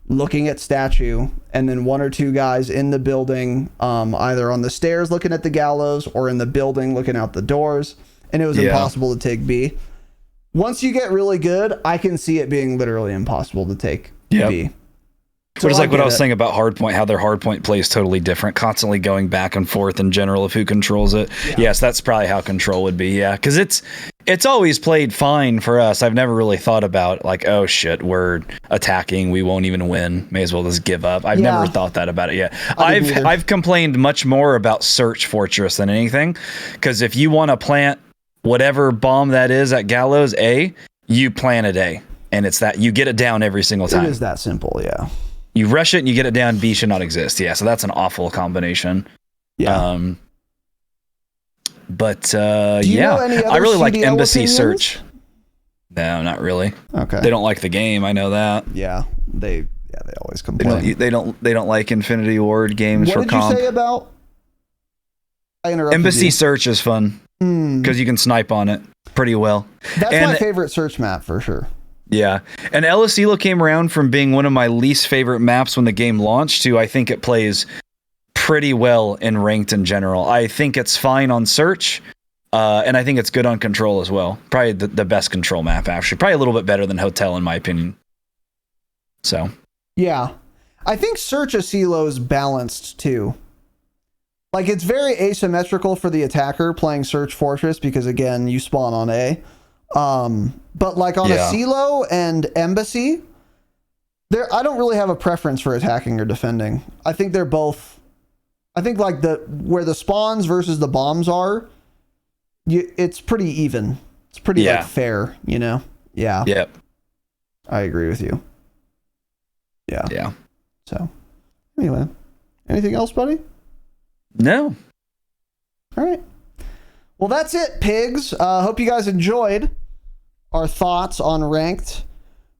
looking at statue, and then 1 or 2 guys in the building, either on the stairs looking at the gallows or in the building looking out the doors. And it was impossible to take B. Once you get really good, I can see it being literally impossible to take B. So it's like what I was saying about hardpoint, how their hardpoint play is totally different, constantly going back and forth in general of who controls it. Yeah. Yes, that's probably how control would be. Yeah, because it's always played fine for us. I've never really thought about like, oh shit, we're attacking, we won't even win. May as well just give up. I've never thought that about it yet. I've complained much more about Search Fortress than anything, because if you want to plant whatever bomb that is at Gallows A, you plant it A, and it's that you get it down every single time. It is that simple, yeah. You rush it and you get it down, B should not exist. Yeah, so that's an awful combination. Yeah. But I really like Embassy Search. No, not really. Okay. They don't like the game, I know that. Yeah. They always complain. They don't like Infinity Ward games for comp. What did you say about Embassy Search is fun because you can snipe on it pretty well. That's my favorite search map for sure. Yeah, and El Asilo came around from being one of my least favorite maps when the game launched to I think it plays pretty well in ranked in general. I think it's fine on search, and I think it's good on control as well. Probably the best control map, actually. Probably a little bit better than Hotel in my opinion. So yeah, I think Search Asilo is balanced too. Like it's very asymmetrical for the attacker playing Search Fortress because again you spawn on A. But like on Asilo and Embassy, I don't really have a preference for attacking or defending. I think they're both. I think like where the spawns versus the bombs are, it's pretty even. It's pretty like fair, you know. Yeah. Yep. I agree with you. Yeah. Yeah. So, anyway, anything else, buddy? No. All right. Well, that's it, pigs. Hope you guys enjoyed our thoughts on ranked.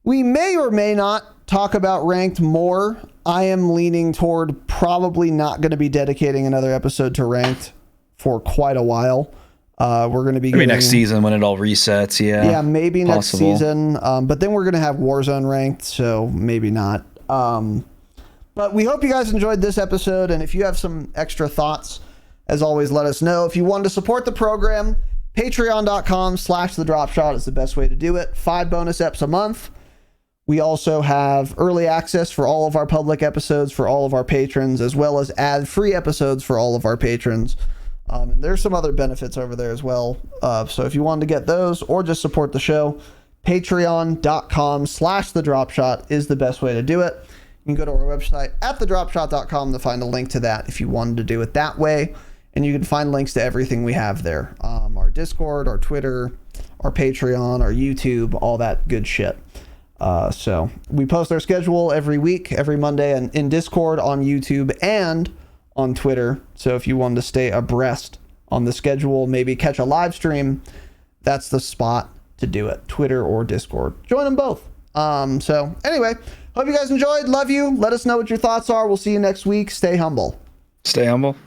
We may or may not talk about ranked more. I am leaning toward probably not going to be dedicating another episode to ranked for quite a while. We're going to be maybe next season when it all resets. Yeah, maybe next season. But then we're going to have Warzone ranked, so maybe not. But we hope you guys enjoyed this episode, and if you have some extra thoughts, as always, let us know. If you want to support the program, Patreon.com/thedropshot is the best way to do it. 5 bonus eps a month. We also have early access for all of our public episodes for all of our patrons, as well as ad-free episodes for all of our patrons. And there's some other benefits over there as well. So if you wanted to get those or just support the show, patreon.com/thedropshot is the best way to do it. You can go to our website at thedropshot.com to find a link to that if you wanted to do it that way. And you can find links to everything we have there. Our Discord, our Twitter, our Patreon, our YouTube, all that good shit. So we post our schedule every week, every Monday, and in Discord, on YouTube, and on Twitter. So if you wanted to stay abreast on the schedule, maybe catch a live stream, that's the spot to do it. Twitter or Discord. Join them both. So anyway, hope you guys enjoyed. Love you. Let us know what your thoughts are. We'll see you next week. Stay humble. Stay humble.